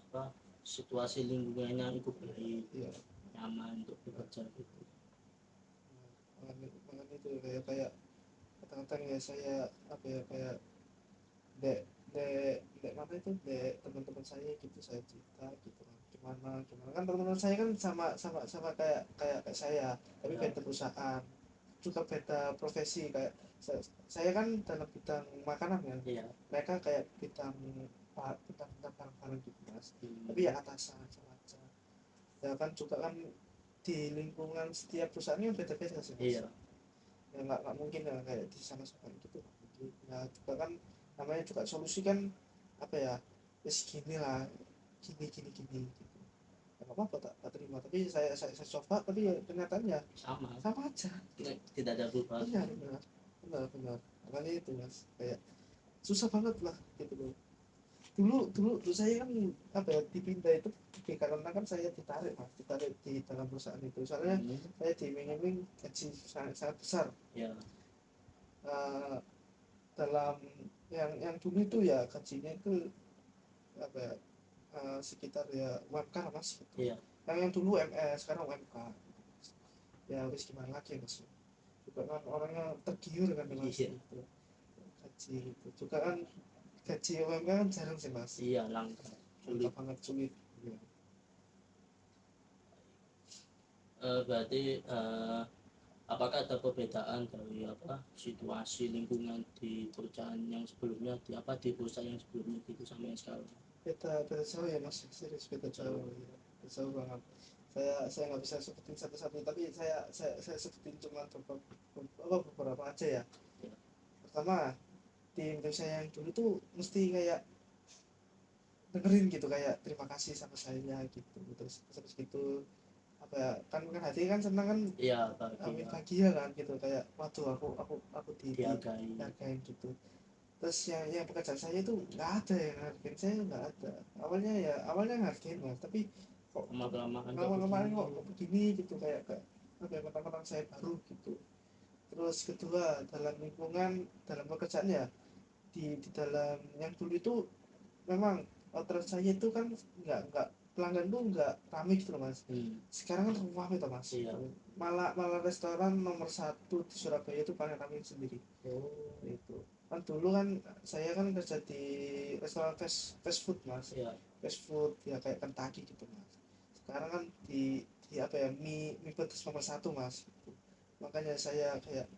apa situasi lingkungannya itu baik, ya. nyaman untuk bekerja gitu. Makanya itu kayak kadang-kadang ya saya apa ya, kayak dek dek mana itu, dek teman-teman saya gitu saya cerita gitu kan, gimana kan teman-teman saya kan sama kayak saya, tapi Ya. beda perusahaan juga beda profesi. Kayak saya kan dalam bidang makanan kan, Iya. mereka kayak bidang barang-barang gitu mas. Hmm. Tapi ya atasan sama aja ya kan, juga kan di lingkungan setiap perusahaan kan beda-beda sih mas. Iya. Ya nggak mungkin ya kayak di sana sama gitu, nggak mungkin. Nah juga kan namanya juga solusi kan apa ya, ya segini lah, gini gitu. Ya, nggak apa-apa tak terima, tapi saya coba tapi ya kenyataannya Sama, sama aja. tidak ada perubahan. Benar benar, makanya itu mas, kayak susah banget lah gitu loh. Dulu saya kan apa ya, dipindah itu karena kan saya ditarik di dalam perusahaan itu, soalnya Hmm. saya diiming-iming gaji sangat besar. Ya. Eh, dalam yang dulu itu ya gajinya itu apa ya, sekitar ya UMK lah mas gitu. Iya. Yang dulu MS sekarang UMK, ya wis gimana lagi mas, juga kan orangnya tergiur kan mas Iya. gitu. Gaji gitu juga kan, gaji UMK kan jarang sih mas, Iya, langka, langka sulit. banget, sulit ya. Berarti apakah ada perbedaan dari apa situasi lingkungan di perusahaan yang sebelumnya, di apa di perusahaan yang sebelumnya gitu sama yang sekarang? Beda jauh ya mas, serius beda jauh ya. Beda jauh banget. Saya nggak bisa sebutin satu-satu, tapi saya sebutin cuma beberapa aja ya. Ya. Pertama, di Indonesia yang dulu tuh mesti kayak dengerin gitu, kayak terima kasih sama saya gitu. Terus gitu apa ya, kan hati kan senang kan, Iya, bahagia, bahagia kan gitu, kayak waduh aku dihargai. dihargain gitu. Terus yang pekerjaan saya itu nggak ada yang hargain saya, nggak ada. Awalnya ngargain mas, tapi kok Lama-kelamaan kok lama-lama begini. kok begini gitu, kayak apa ya, mentang-mentang saya baru gitu. Terus kedua, dalam lingkungan dalam pekerjaan ya, di dalam yang dulu itu memang outlet saya itu kan nggak pelanggan tuh nggak ramai gitu loh mas. Sekarang kan ramai tuh mas. Iya. Malah restoran nomor 1 di Surabaya itu paling ramai sendiri. Oh. Itu kan dulu kan saya kan kerja di restoran fast food mas, ya fast food ya kayak Kentucky gitu mas. Sekarang kan di apa ya, mie pedas nomor satu mas, makanya saya kayak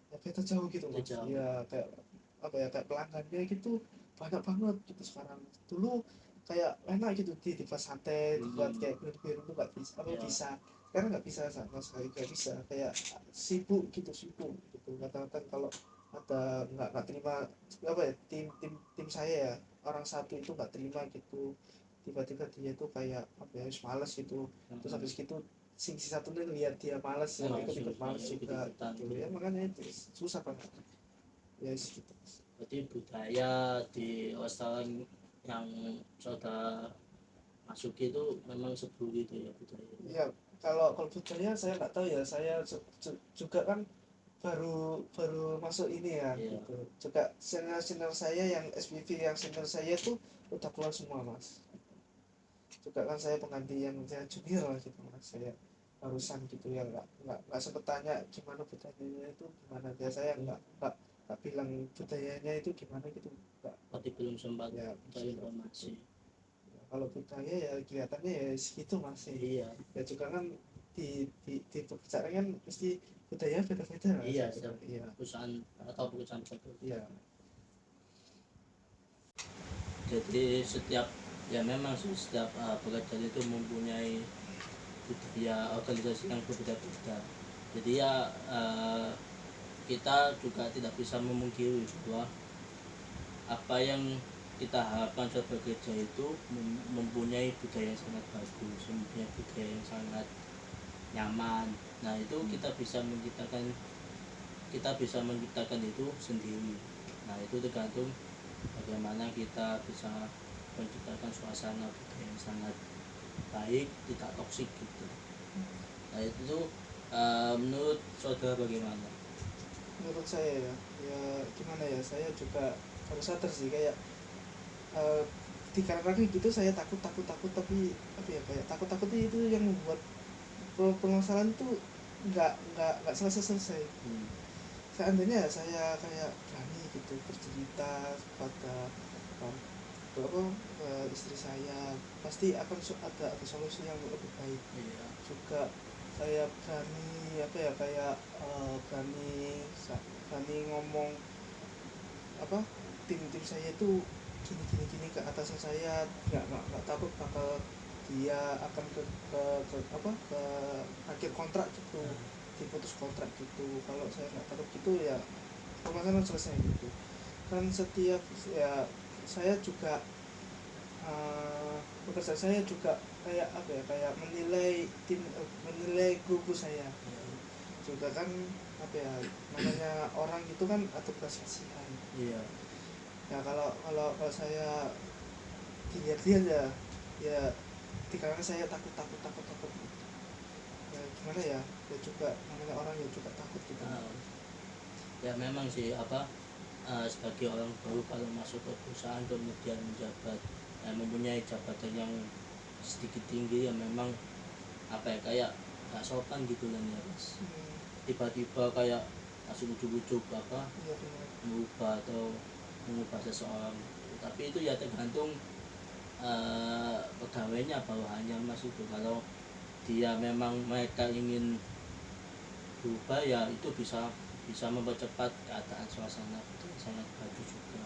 ya beda jauh gitu itu mas jauh. ya, kayak apa ya, kayak pelanggannya gitu banyak banget gitu sekarang. Dulu kayak enak gitu, dibuat sate, dibuat kayak grill itu nggak bisa, apa Ya bisa, sekarang nggak bisa sama sekali, nggak bisa, kayak sibuk gitu, sibuk gitu. Kadang-kadang kalau ada nggak terima apa ya, tim saya ya, orang satu itu nggak terima gitu, tiba-tiba dia tuh kayak apa ya, males gitu, terus habis gitu si satu nih lihat dia males ya, langsung ikut-ikut males ikut juga ikutan gitu gitu. ya, makanya itu susah banget ya gitu. Berarti budaya di restoran yang saudara masuki itu memang seperti itu ya budaya. Ya kalau budaya saya nggak tahu ya, saya juga kan baru baru masuk ini ya Iya. gitu. Juga senior saya yang SPV, yang senior saya tuh udah keluar semua mas. Juga kan saya pengganti yang saya junior lah gitu mas, saya barusan gitu ya, nggak sempet tanya gimana budayanya itu gimana, dia saya nggak bilang budayanya itu gimana gitu, nggak. Berarti belum sempat Ya ada informasi. ya, kalau budaya ya kelihatannya ya segitu masih Iya. ya, juga kan di pekerjaan kan mesti budaya beda-beda mas. Iya, Gitu. setiap Iya perusahaan atau perusahaan berbeda. iya. Jadi setiap ya memang sih setiap pekerjaan itu mempunyai budaya organisasi yang berbeda-beda. Jadi ya kita juga tidak bisa memungkiri bahwa apa yang kita harapkan sebagai kerja itu mempunyai budaya yang sangat bagus, mempunyai budaya yang sangat nyaman. Nah itu kita bisa menciptakan itu sendiri. Nah itu tergantung bagaimana kita bisa menciptakan suasana budaya yang sangat baik, tidak toksik gitu. Nah itu menurut saudara bagaimana? Menurut saya ya, ya gimana ya, saya juga harus sadar sih kayak eh, dikarenakan gitu saya takut takut takut, tapi apa ya, kayak takut takut itu yang membuat permasalahan tuh nggak selesai selesai. Seandainya saya kayak berani gitu bercerita kepada um, apa, istri saya, pasti akan ada solusi yang lebih baik. Iya. Juga saya berani apa ya, kayak berani ngomong apa, tim saya itu gini gini gini ke atasan saya, nggak takut bakal dia akan ke apa, ke akhir kontrak gitu, diputus kontrak gitu. Kalau saya nggak takut gitu ya permasalahan selesai gitu. Kan setiap ya saya juga pekerjaan saya juga kayak apa ya, kayak menilai menilai guru saya juga kan, apa ya namanya, orang itu kan ada belas kasihan Iya. ya. Kalau saya dilihat-lihat ya, ya dikarenakan saya takut takut takut takut gitu. Ya gimana ya, ya juga namanya orang ya juga takut gitu. Ya memang sih sebagai orang baru kalau masuk ke perusahaan kemudian menjabat mempunyai jabatan yang sedikit tinggi ya memang kayak nggak sopan gitu kan ya mas. Tiba-tiba kayak langsung ujuk-ujuk Iya benar. mengubah seseorang, tapi itu ya tergantung pegawainya bawahannya mas. Itu kalau dia memang mereka ingin berubah ya itu bisa mempercepat keadaan suasana itu sangat bagus juga.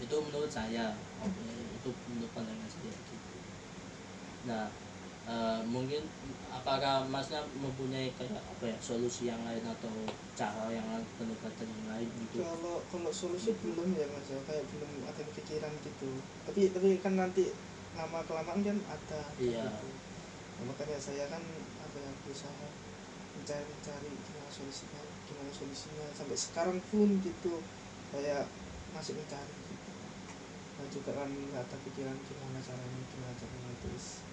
Itu menurut saya. Itu menurut pandangan saya gitu. Nah mungkin apakah masnya mempunyai kayak solusi yang lain atau cara yang lain, pendekatan yang lain gitu? Kalau solusi belum ya mas ya, kayak belum ada pikiran gitu, tapi kan nanti lama kelamaan kan ada Iya. gitu. Nah, makanya saya kan ada berusaha mencari gimana solusinya sampai sekarang pun gitu, kayak masih mencari gitu. Nah juga kan nggak ada pikiran gimana caranya terus,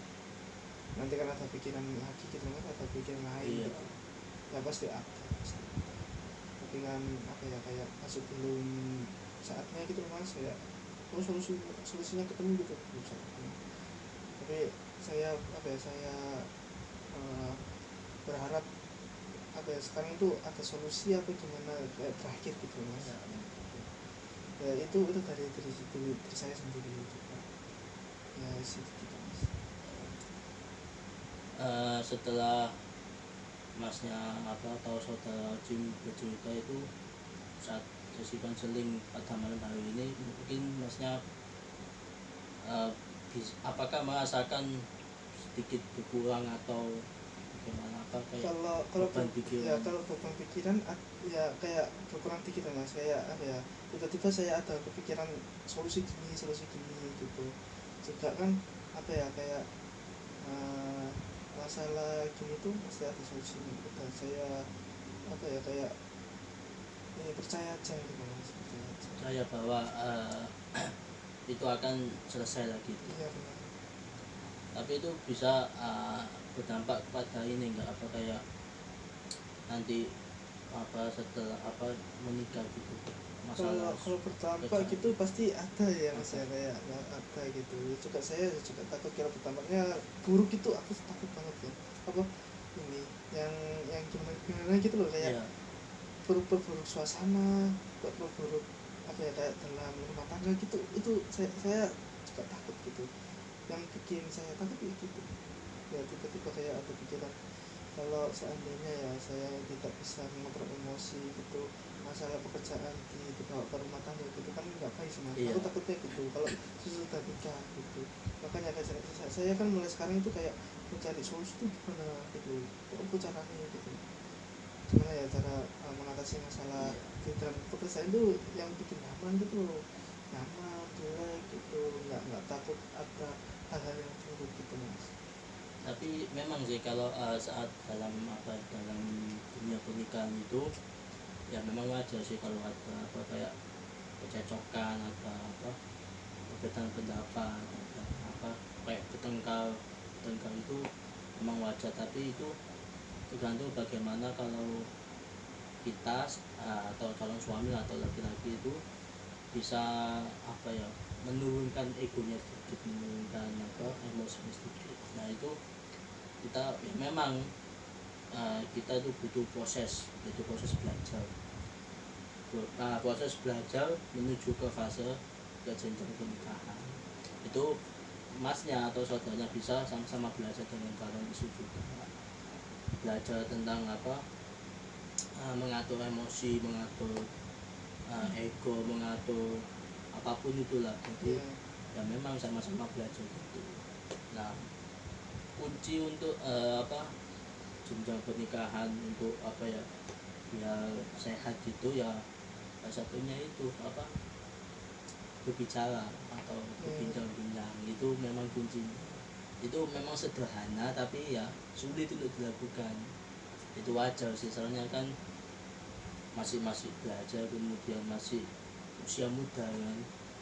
nanti kan ada pikiran lagi gitu kan, ada pikiran lain Iya. gitu ya, pasti ada pasti. Tapi kan apa ya, kayak masih belum saatnya gitu mas ya. Oh solusinya ketemu gitu belum saatnya. Tapi saya apa ya, saya berharap apa ya, sekarang itu ada solusi apa gimana kayak terakhir gitu mas. Ya itu dari saya sendiri juga ya situ gitu mas. Setelah masnya apa atau saudara Jim bercerita itu saat sesi konseling pada malam hari ini, mungkin masnya apakah merasakan sedikit berkurang atau bagaimana, apa kayak Kalau beban ya pikiran? kalau beban pikiran ya kayak berkurang dikit ya mas, kayak apa ya, tiba-tiba saya ada kepikiran solusi gini gitu juga kan, apa ya kayak masalah gini tuh pasti ada solusinya, dan saya apa ya kayak ini percaya aja gitu mas, percaya aja. Percaya bahwa itu akan selesai lagi itu. Iya benar. Tapi itu bisa berdampak kepada ini enggak, apa kayak nanti apa setelah apa menikah gitu, masalah Kalau berdampak kerjaan. gitu pasti ada ya mas ya, kayak ada gitu juga. Saya juga takut kalau berdampaknya buruk itu, aku takut banget ya, apa ini yang gimana gitu loh, kayak Iya, buruk suasana, buruk apa ya kayak dalam rumah tangga gitu, itu saya juga takut gitu. Yang bikin saya takut ya gitu ya, tiba-tiba kayak ada pikiran kalau seandainya ya saya tidak bisa mengontrol emosi gitu, masalah pekerjaan dibawa ke rumah tangga gitu kan nggak baik sih mas. iya, Aku takutnya gitu kalau sudah nikah gitu. Makanya kayak saya kan mulai sekarang itu kayak mencari solusi itu gimana gitu, apa caranya gitu, gimana ya cara mengatasi masalah iya. di dalam pekerjaan itu yang bikin nyaman gitu loh, nyaman jelek gitu, nggak takut ada hal-hal yang buruk gitu mas. Tapi memang sih kalau saat dalam dunia pernikahan itu ya memang wajar sih kalau ada apa kayak kecocokan, ada apa perbedaan pendapat, ada apa kayak bertengkar itu memang wajar. Tapi itu tergantung bagaimana kalau kita atau calon suami atau laki-laki itu bisa apa ya, menurunkan egonya sedikit, menurunkan apa emosinya sedikit. Nah itu kita ya memang kita itu butuh proses belajar. Proses belajar menuju ke fase ke jenjang pernikahan itu masnya atau saudaranya bisa sama-sama belajar dengan kalian itu juga, belajar tentang apa mengatur emosi, mengatur ego, mengatur apapun itulah. Jadi Iya. ya memang sama-sama belajar gitu. Nah kunci untuk apa jenjang pernikahan untuk apa ya biar sehat gitu ya, salah satunya itu apa berbicara atau berbincang-bincang, itu memang kuncinya. Itu memang sederhana tapi ya sulit untuk dilakukan. Itu wajar sih, soalnya kan masih belajar, kemudian masih usia muda kan,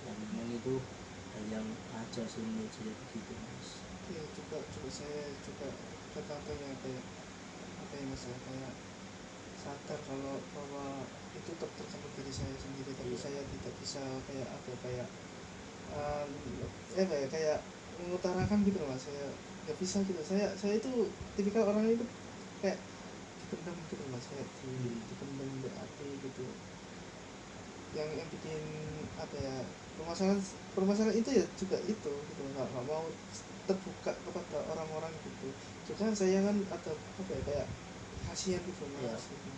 ya memang itu hal yang wajar sih menurut saya begitu mas. Ya juga saya juga apa ya kayak apa ya mas ya, kayak sadar kalau bahwa itu tergantung diri saya sendiri, tapi Iya, saya tidak bisa kayak apa ya, kayak kayak mengutarakan gitu loh mas. Saya nggak bisa gitu, saya itu tipikal orang itu kayak dipendam gitu mas, kayak dipendam di hati gitu, yang bikin apa ya, permasalahan permasalahan itu ya juga itu gitu, nggak mau terbuka kepada orang-orang gitu. Juga saya kan ada apa ya kayak kasihan gitu iya, mas gitu.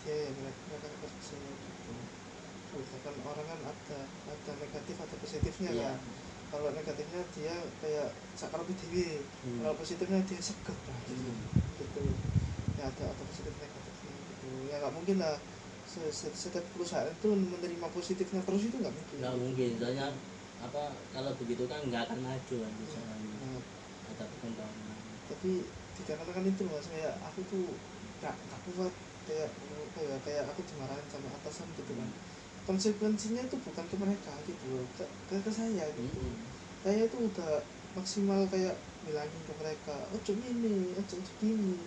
Dia ya mereka kerja gitu. Kan orang kan ada negatif ada positifnya iya. kan. Kalau negatifnya dia kayak sakar dewi, kalau positifnya dia seger lah gitu. Gitu ya, ada positif negatifnya gitu ya, nggak mungkin lah setiap perusahaan itu menerima positifnya terus, itu nggak mungkin. Nggak mungkin, soalnya apa kalau begitu kan nggak akan maju kan bisa Nah, ada perkembangan. tapi dikarenakan itu mas, kayak aku tuh nggak kuat, kayak aku dimarahin sama atasan gitu kan. Konsekuensinya itu bukan ke mereka gitu loh, ke saya gitu. Saya itu udah maksimal kayak bilangin ke mereka, oh cuma ini, oh cuma gini,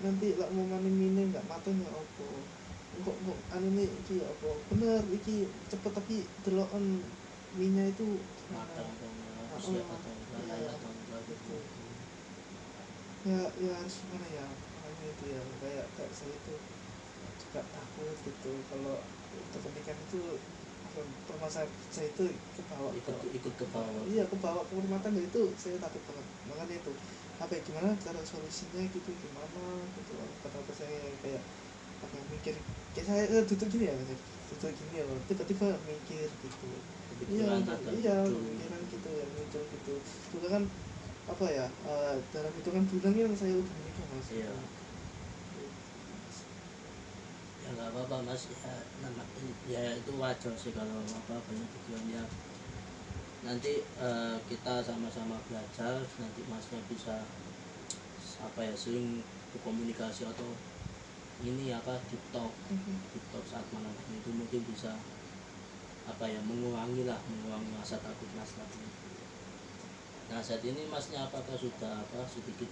nanti lah mau manin mine nggak mateng ya opo, kok anu nih iki apa bener iki cepet tapi deloken minyak itu Matang gimana. atau enggak, Oh, siap atau enggak, layak iya atau enggak gitu gitu. ya, ya harus gimana ya, itu ya, kayak kayak saya itu juga takut gitu kalau kepentingan itu apa, permasalahan saya itu kebawa ikut ke bawah. iya kebawa ke rumah tangga itu saya takut banget. Makanya itu apa ya, gimana cara solusinya gitu, gimana gitu, kata-kata saya yang kayak apa, mikir kayak saya duduk gini ya, duduk gini loh, tiba-tiba mikir gitu. Kepikiran ada Iya muncul. pemikiran gitu yang muncul gitu juga kan, apa ya, dalam hitungan bulan yang saya udah menikah mas. Iya. Ya nggak apa-apa mas, ya ya itu wajar sih kalau apa banyak pikiran ya. Nanti kita sama-sama belajar, nanti masnya bisa apa ya, sering berkomunikasi atau ini apa TikTok saat malam hari itu mungkin bisa apa ya, mengurangi rasa takut mas tadi. Nah saat ini masnya apakah sudah apa sedikit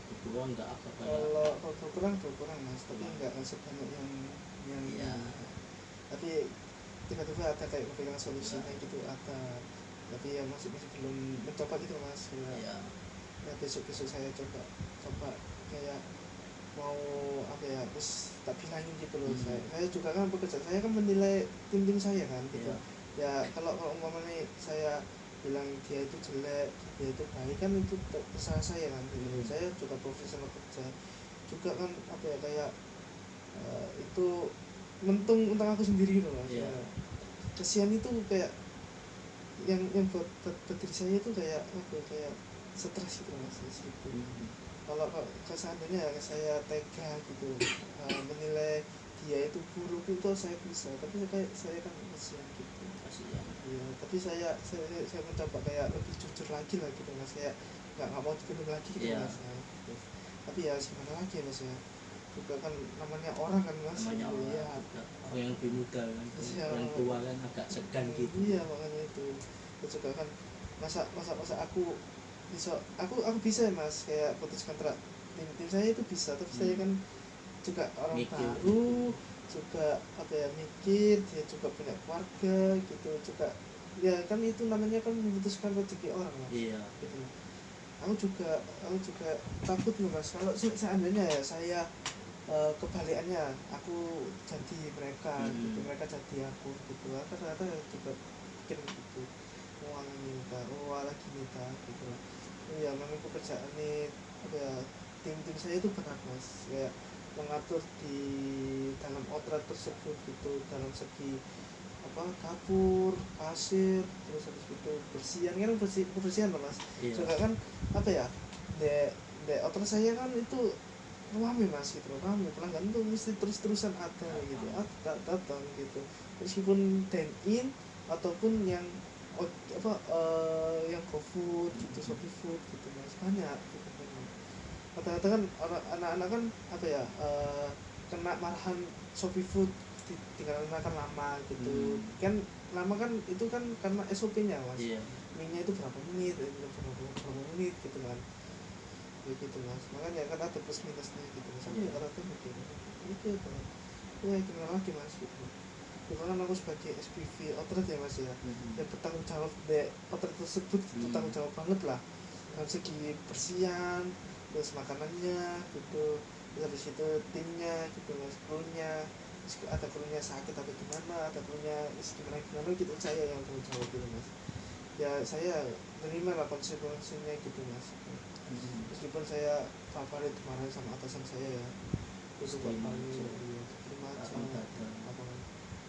berkurang nggak apa kayak? Kalau berkurang mas, tapi nggak sebanyak yang Iya. tapi tiba-tiba ada kayak kepikiran solusinya gitu, ada, tapi ya masih belum mencoba gitu mas ya. Iya. Ya besok saya coba kayak mau apa ya, terus tak bilangin gitu loh. Saya juga kan bekerja, saya kan menilai tim saya kan gitu. Iya. Ya kalau umpamanya saya bilang dia itu jelek, dia itu baik, kan itu terserah saya kan gitu. Saya juga profesional kerja juga kan, apa ya, kayak itu mentung untuk aku sendiri loh mas. Iya. Ya. Kesian itu kayak yang buat diri saya itu kayak apa ya, kayak stres gitu mas gitu. Kalau seandainya saya tega gitu menilai dia itu buruk itu saya bisa, tapi saya kan kasihan gitu. Iya, tapi saya mencoba kayak lebih jujur lagi lah gitu mas, kayak nggak mau dipendam lagi gitu Iya. mas. Nah, gitu. Tapi ya gimana lagi mas ya, juga kan namanya orang kan mas. Namanya orang, iya. Orang yang lebih muda kan, Iya. yang tua kan agak segan gitu. Iya makanya itu juga kan, masa aku bisa ya mas kayak putus kontrak tim saya itu bisa, tapi saya kan juga orang Mikir. baru juga, apa ya, mikir dia juga punya keluarga gitu juga ya kan, itu namanya kan memutuskan rezeki orang mas. Iya. Gitu. Aku juga takut loh mas, kalau seandainya ya saya kebalikannya, aku jadi mereka gitu, mereka jadi aku gitu, ternyata juga pikir gitu, lagi minta gitu. Iya memang pekerjaan ini apa ya, tim saya itu berat mas, kayak mengatur di dalam outlet tersebut gitu, dalam segi apa, dapur, kasir, terus habis itu bersihan kan, kebersihan loh mas. Iya. Juga kan apa ya, de outlet saya kan itu rame mas gitu, rame pelanggan itu mesti terus-terusan ada gitu, datang gitu, meskipun dine in ataupun yang yang GoFood gitu, Shopee Food gitu mas, banyak gitu kan. Kata-kata kan anak-anak kan apa ya, kena marahan Shopee Food, tinggal makan lama gitu. Kan lama kan itu kan karena SOP-nya mas. Iya. Mie-nya itu berapa menit, berapa menit gitu kan. Begitu mas. Makanya kan ada plus minusnya gitu mas. Aku rata-rata begini. Itu ya gimana lagi mas gitu. Bukan aku sebagai SPV outlet ya mas ya, yang bertanggung jawab di outlet tersebut gitu, tanggung jawab banget lah dalam segi bersihan, terus makanannya gitu, terus habis itu timnya gitu mas, krunya, ada krunya sakit atau gimana, ada krunya gimana gitu, saya yang tanggung jawab gitu mas. Ya saya menerima lah konsekuensinya gitu mas. Meskipun saya favorit kemarin sama atasan saya ya, itu terima aja.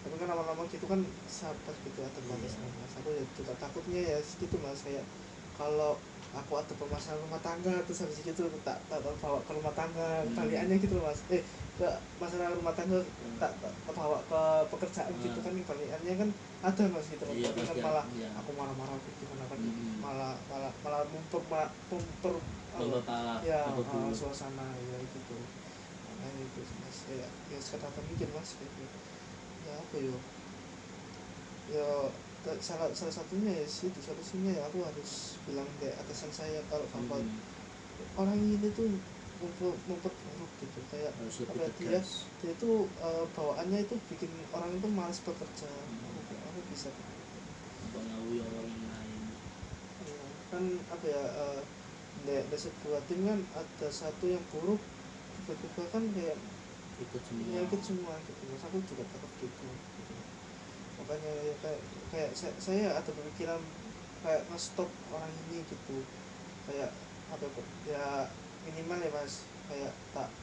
Tapi kan lama-lama gitu kan sabar gitu, ada batasnya mas. Aku ya juga takutnya ya gitu mas, kayak kalau aku ada permasalahan rumah tangga, terus habis itu tak bawa ke rumah tangga, balikannya gitu mas, ke masalah rumah tangga tak bawa ke pekerjaan gitu kan, balikannya kan ada mas gitu. Iya, tapi kan malah aku marah-marah gitu kan, malah memper ya suasana ya gitu. Nah itu mas, ya sekedar mikir mas gitu. Ya apa yo, ya salah satunya ya sih, solusinya ya aku harus bilang ke atasan saya kalau orang ini tuh memperburuk gitu, kayak apa dia itu bawaannya itu bikin orang itu malas bekerja. Aku bisa mempengaruhi orang lain. Kan apa ya, di sebuah tim kan ada satu yang buruk, tiba-tiba kan kayak ikut semua. ya ikut semua gitu mas, aku juga takut gitu. Makanya ya kayak saya ada pemikiran kayak nge-stop orang ini gitu, kayak apa ya, minimal ya mas, kayak tak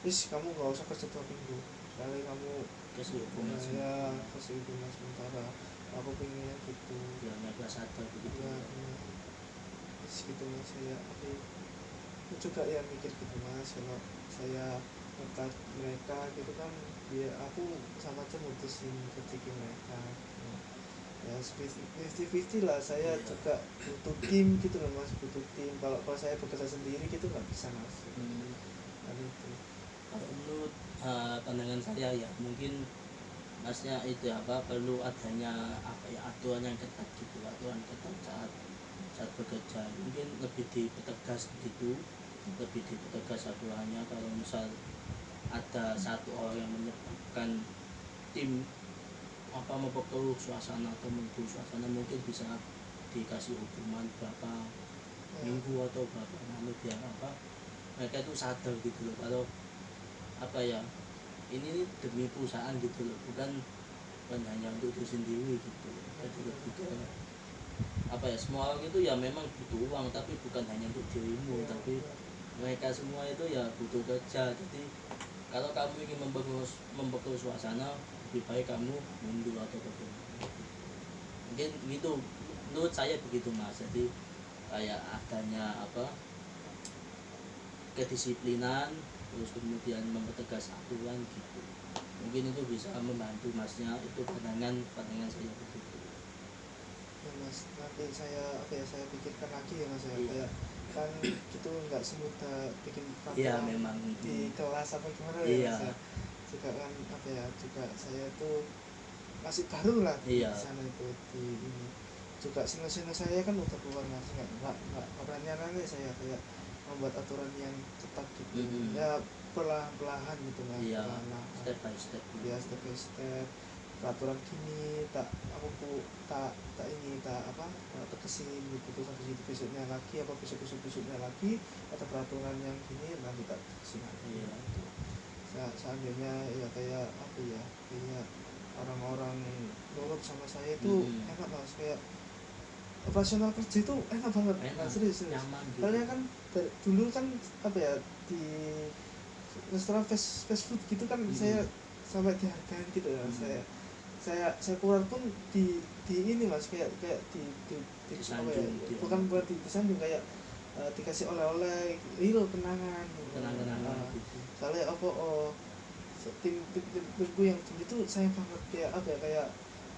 wis kamu gak usah kerja 2 minggu sekali kamu Kasih hukuman ya kasih hukuman sementara, aku pengennya gitu biar mereka sadar begitu. ya. Wis gitu mas, saya aku juga ya mikir gitu mas, kalau saya ngekat mereka gitu kan biar aku sama aja mutusin rezeki mereka ya, 50-50 lah. Saya Iya. juga butuh tim gitu loh mas, butuh tim. Kalau saya bekerja sendiri gitu nggak bisa mas. Kan itu. Kalau menurut pandangan saya ya mungkin masnya itu apa perlu adanya apa ya aturan yang ketat gitu, aturan ketat saat bekerja mungkin lebih dipertegas gitu, lebih dipertegas aturannya. Kalau misal ada satu orang yang menyebabkan tim apa memperkeruh suasana atau membuat suasana, mungkin bisa dikasih hukuman berapa minggu atau berapa minggu biar apa mereka itu sadar gitu loh, kalau apa ya ini demi perusahaan gitu loh, bukan hanya untuk diri sendiri gitu. Jadi lebih ke apa ya, semua orang itu ya memang butuh uang tapi bukan hanya untuk dirimu, tapi mereka semua itu ya butuh kerja. Jadi kalau kamu ingin memperkeruh suasana, lebih baik kamu mundur atau bagaimana. Mungkin gitu menurut saya begitu mas. Jadi kayak adanya apa kedisiplinan, terus kemudian mempertegas aturan gitu, mungkin itu bisa membantu masnya. Itu pandangan saya begitu Ya mas, nanti saya apa ya, saya pikirkan lagi ya mas ya. iya. Kayak kan gitu nggak semudah bikin Iya peraturan memang di kelas apa gimana ya iya. mas ya. Juga kan apa ya, juga saya tuh masih baru lah di Iya. sana itu, di ini juga senior saya kan udah keluar mas, nggak berani saya kayak membuat aturan yang ketat gitu. Ya perlahan-lahan gitu mas. Iya, Perlahan-lahan step by step ya, step by step. Peraturan gini tak aku tak ini tak apa, tekesin gitu, terus habis itu besoknya lagi apa besoknya lagi ada peraturan yang gini, nanti tak tekesin lagi. Iya. Gitu. Seandainya ya kayak apa ya, kayak orang-orang nurut sama saya itu enak mas, kayak operasional kerja itu enak banget. Nah, serius nyaman gitu. kalian kan dulu kan apa ya, di restoran fast food gitu kan saya sampai dihargain gitu ya. Saya keluar pun di ini mas, kayak di apa ya, bukan buat disanjung, kayak dikasih oleh-oleh itu kenangan gitu. Soalnya apa timku yang itu sayang banget, kayak apa ya, kayak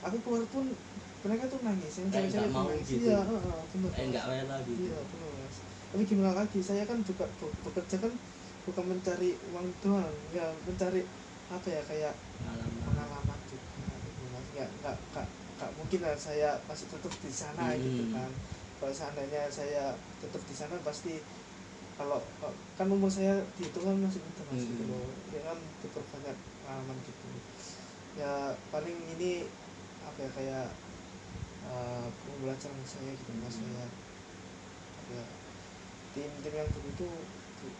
aku keluar pun mereka tuh nangis, yang cewek-cewek mau nangis gitu. Iya bener nggak rela gitu. Iya bener mas, tapi gimana lagi, saya kan juga bekerja kan bukan mencari uang doang ya, mencari apa ya, kayak pengalaman juga gitu mas. Nggak mungkin lah saya masih tetap di sana gitu kan. Kalau seandainya saya tetap di sana pasti, kalau kan umur saya dihitung kan masih muda mas gitu loh, ya kan diperbanyak pengalaman gitu ya. Paling ini apa ya, kayak pembelajaran saya gitu mas. Saya apa ya, tim yang dulu itu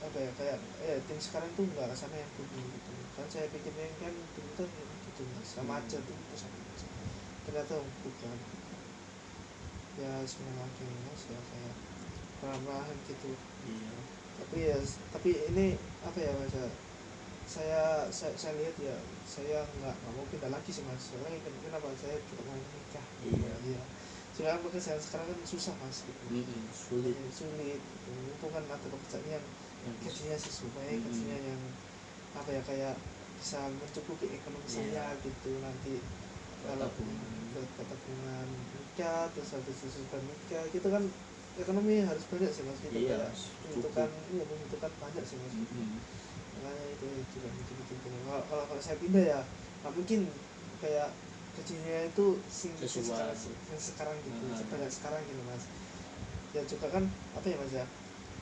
apa ya, kayak tim sekarang tuh nggak sama yang dulu gitu kan. Saya pikirnya kan dulu kan gitu mas, sama aja tuh sama aja, ternyata bukan. Ya sebenarnya lagi mas ya, kayak perlahan gitu. Iya. Tapi ini apa ya mas ya, saya lihat ya, saya nggak mau pindah lagi sih mas. Soalnya kenapa, saya juga mau nikah. Iya. Soalnya pekerjaan sekarang kan susah mas gitu. Sulit gitu. Itu kan ada pekerjaan yang gajinya sesuai, gajinya yang apa ya, kayak bisa mencukupi ekonomi saya gitu. Nanti kalau tabungan nikah, terus habis itu sudah nikah gitu kan, ekonomi harus banyak sih mas gitu. Iya, membutuhkan banyak sih mas. Makanya itu juga bikin kalau saya pindah ya nggak mungkin kayak gajinya itu sekarang gitu, sebanyak sekarang gitu mas. Ya juga kan apa ya mas ya,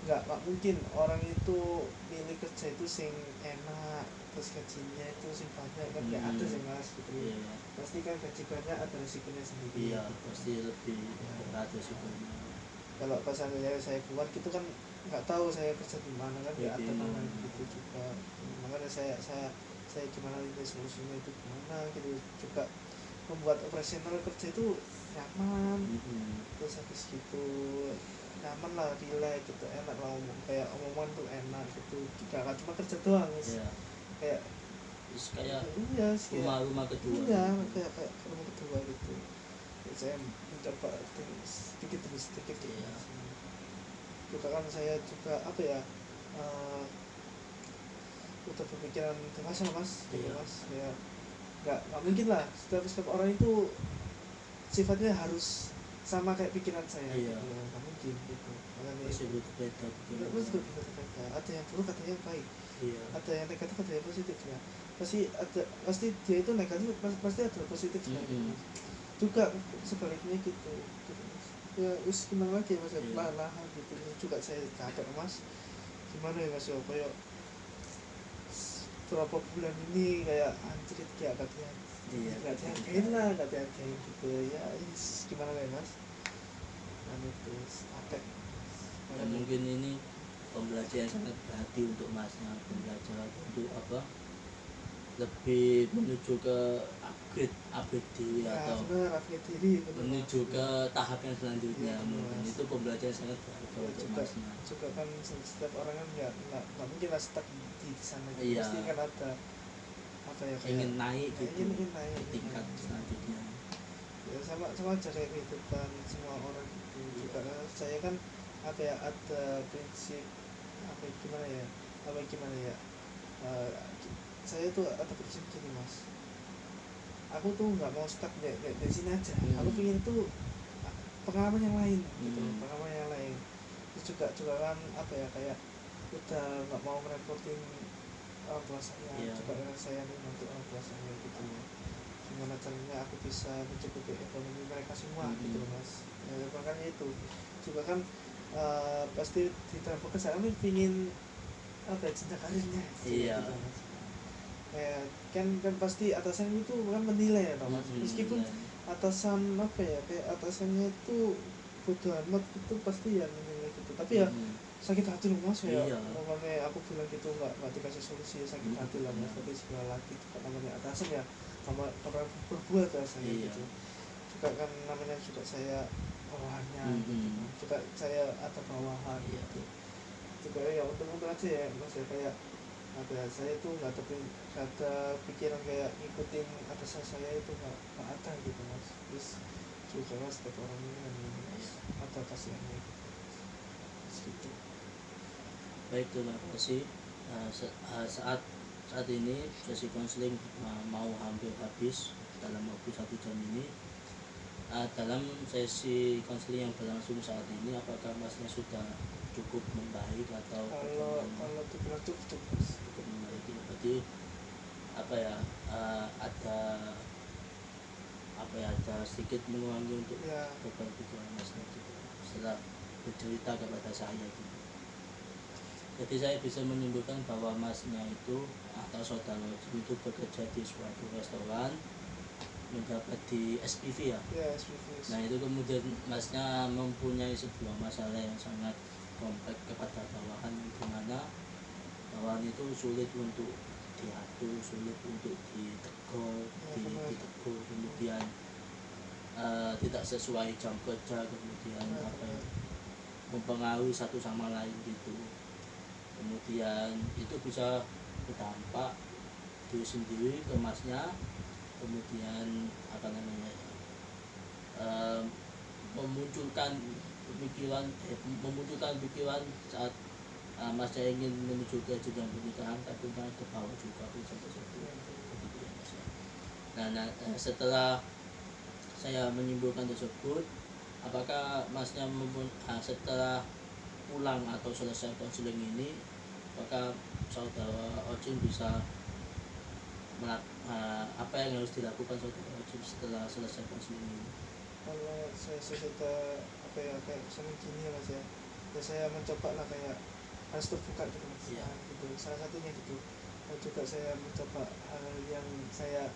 nggak mungkin orang itu milih kerja itu sing enak terus gajinya itu sing banyak kan, nggak ada sih mas gitu. Pasti kan gaji banyak ada resikonya sendiri. Iya, pasti lebih berat resikonya. Kalau pas saya keluar gitu kan nggak tahu saya kerja di mana kan, nggak ada Bingung. nama gitu juga. Makanya saya gimana ini solusinya itu gimana gitu, juga membuat operasional kerja itu nyaman, terus habis gitu nyaman lah, relax gitu, enak lah, kayak omongan tuh enak gitu, nggak cuma kerja doang guys. Iya. Kayak Terus kayak iya sih, kayak rumah kedua. iya, kayak rumah kedua gitu. Ya, saya mencoba sedikit demi sedikit gitu. Iya. Juga kan saya juga apa ya, udah berpikiran dewasa mas, gitu Iya. mas ya, nggak mungkin lah setiap orang itu sifatnya harus sama kayak pikiran saya. Iya. Gitu. Nggak mungkin gitu, makanya Masih itu berbeda pikiran. terus berbeda-beda, ada yang buruk, ada yang baik, Iya. ada yang negatif, ada yang positif ya, pasti dia itu negatif, pasti ada positifnya gitu. Juga sebaliknya gitu, gitu mas. Ya wis gimana lagi ya mas, Iya. perlahan-lahan gitu. Juga saya capek mas, gimana ya mas ya, kayak berapa bulan ini kayak anjrit, kayak latihan, Iya. nggak dihargain lah, nggak dihargain gitu ya. Gimana ya mas, nah itu capek. Ya, mungkin ini pembelajaran sangat berarti untuk masnya, pembelajaran untuk apa, lebih menuju ke upgrade diri Ya atau benar, upgrade diri benar, menuju ke tahap yang selanjutnya. Iya, Mungkin Mas. itu pembelajaran sangat berharga Ya, untuk juga masnya. kan setiap orang kan nggak mungkin lah stuck di sana gitu. Iya. Pasti kan ada apa ya, kayak Ingin naik gitu, ingin naik ke tingkat selanjutnya. ya, sama aja kayak kehidupan semua orang gitu juga. Karena saya kan apa ya, ada prinsip apa gimana ya, eh, saya tuh ada prinsip gini mas, aku tuh nggak mau stuck di sini aja. Aku pengen tuh pengalaman yang lain gitu, pengalaman yang lain. Terus juga kan apa ya, kayak udah nggak mau ngerepotin orang tua saya. Iya. Juga dengan saya nih untuk orang tua saya gitu, gimana caranya aku bisa mencukupi ekonomi mereka semua gitu loh mas. Ya, makanya itu juga kan pasti di dalam pekerjaan ini pingin apa ya, jenjang karirnya Iya. gitu mas. Kan pasti atasan itu kan menilai ya mas, meskipun atasan apa ya, kayak atasannya itu bodoh amat itu pasti ya menilai gitu, tapi ya sakit hati loh mas ya. Iya. Makanya aku bilang gitu, nggak dikasih solusi, sakit hati lah mas. Tapi sekali lagi itu kan namanya atasan ya, sama orang berbuat rasanya Iya. gitu. Juga kan namanya juga saya bawahannya gitu. Juga saya ada bawahan Iya. gitu. Juga ya untung aja ya mas ya, kayak apa ya, saya tuh nggak ada pikiran kayak ngikutin atasan saya itu, nggak ada gitu mas. Terus juga kan setiap orang ini kan ada kasihannya gitu. Gitu. Baik, terima kasih. Saat ini sesi konseling mau hampir habis dalam waktu 1 jam ini. Dalam sesi konseling yang berlangsung saat ini, apakah masnya sudah cukup membaik atau kalau dibilang cukup membaik? Berarti apa ya, ada sedikit mengurangi untuk ya, beban pikiran masnya gitu, setelah bercerita kepada saya gitu. Jadi saya bisa menyimpulkan bahwa masnya itu atau saudara itu bekerja di suatu restoran, menjabat di SPV ya. ya SPV. Nah itu kemudian masnya mempunyai sebuah masalah yang sangat kompleks kepada bawahan, di mana bawahan itu sulit untuk diatur, sulit untuk ditegur, kemudian tidak sesuai jam kerja, kemudian apa ya, mempengaruhi satu sama lain gitu. Kemudian itu bisa berdampak diri sendiri ke masnya, kemudian apa namanya, memunculkan pikiran saat masnya ingin menuju ke jenjang pernikahan, tapi ke bawah juga begitu ya mas ya. Nah, setelah saya menyimpulkan tersebut, apakah masnya setelah pulang atau selesai konseling ini, apakah saudara Ocin bisa apa yang harus dilakukan saudara Ocin setelah selesai konseling ini? Kalau saya sudah apa ya, kayak senang gini ya mas ya, saya mencoba lah kayak harus terbuka gitu mas. Iya. Gitu, salah satunya gitu. Dan juga saya mencoba hal yang saya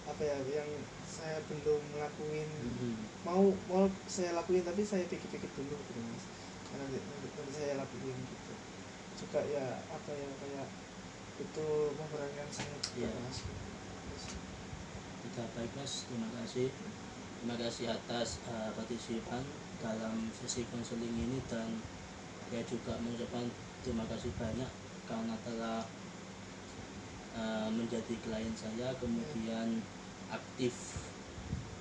apa ya, yang saya belum ngelakuin, mau saya lakuin tapi saya pikir-pikir dulu gitu mas. nanti saya lakuin gitu juga ya apa ya kayak itu memberatkan saya juga Iya. mas gitu. Kita baik Mas, terima kasih atas partisipan dalam sesi konseling ini, dan saya juga mengucapkan terima kasih banyak karena telah menjadi klien saya, kemudian aktif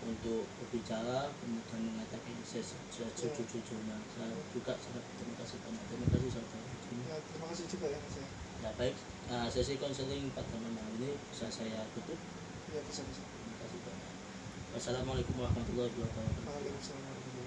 untuk berbicara, kemudian mengatakan sejujurnya. Saya juga sangat terima kasih banyak. Terima kasih saudara. Ya, terima kasih juga ya mas ya. Ya baik, sesi konseling pada malam ini bisa saya tutup. Ya bisa. Terima kasih banyak. Wassalamualaikum warahmatullahi wabarakatuh. Waalaikumsalam warahmatullahi wabarakatuh.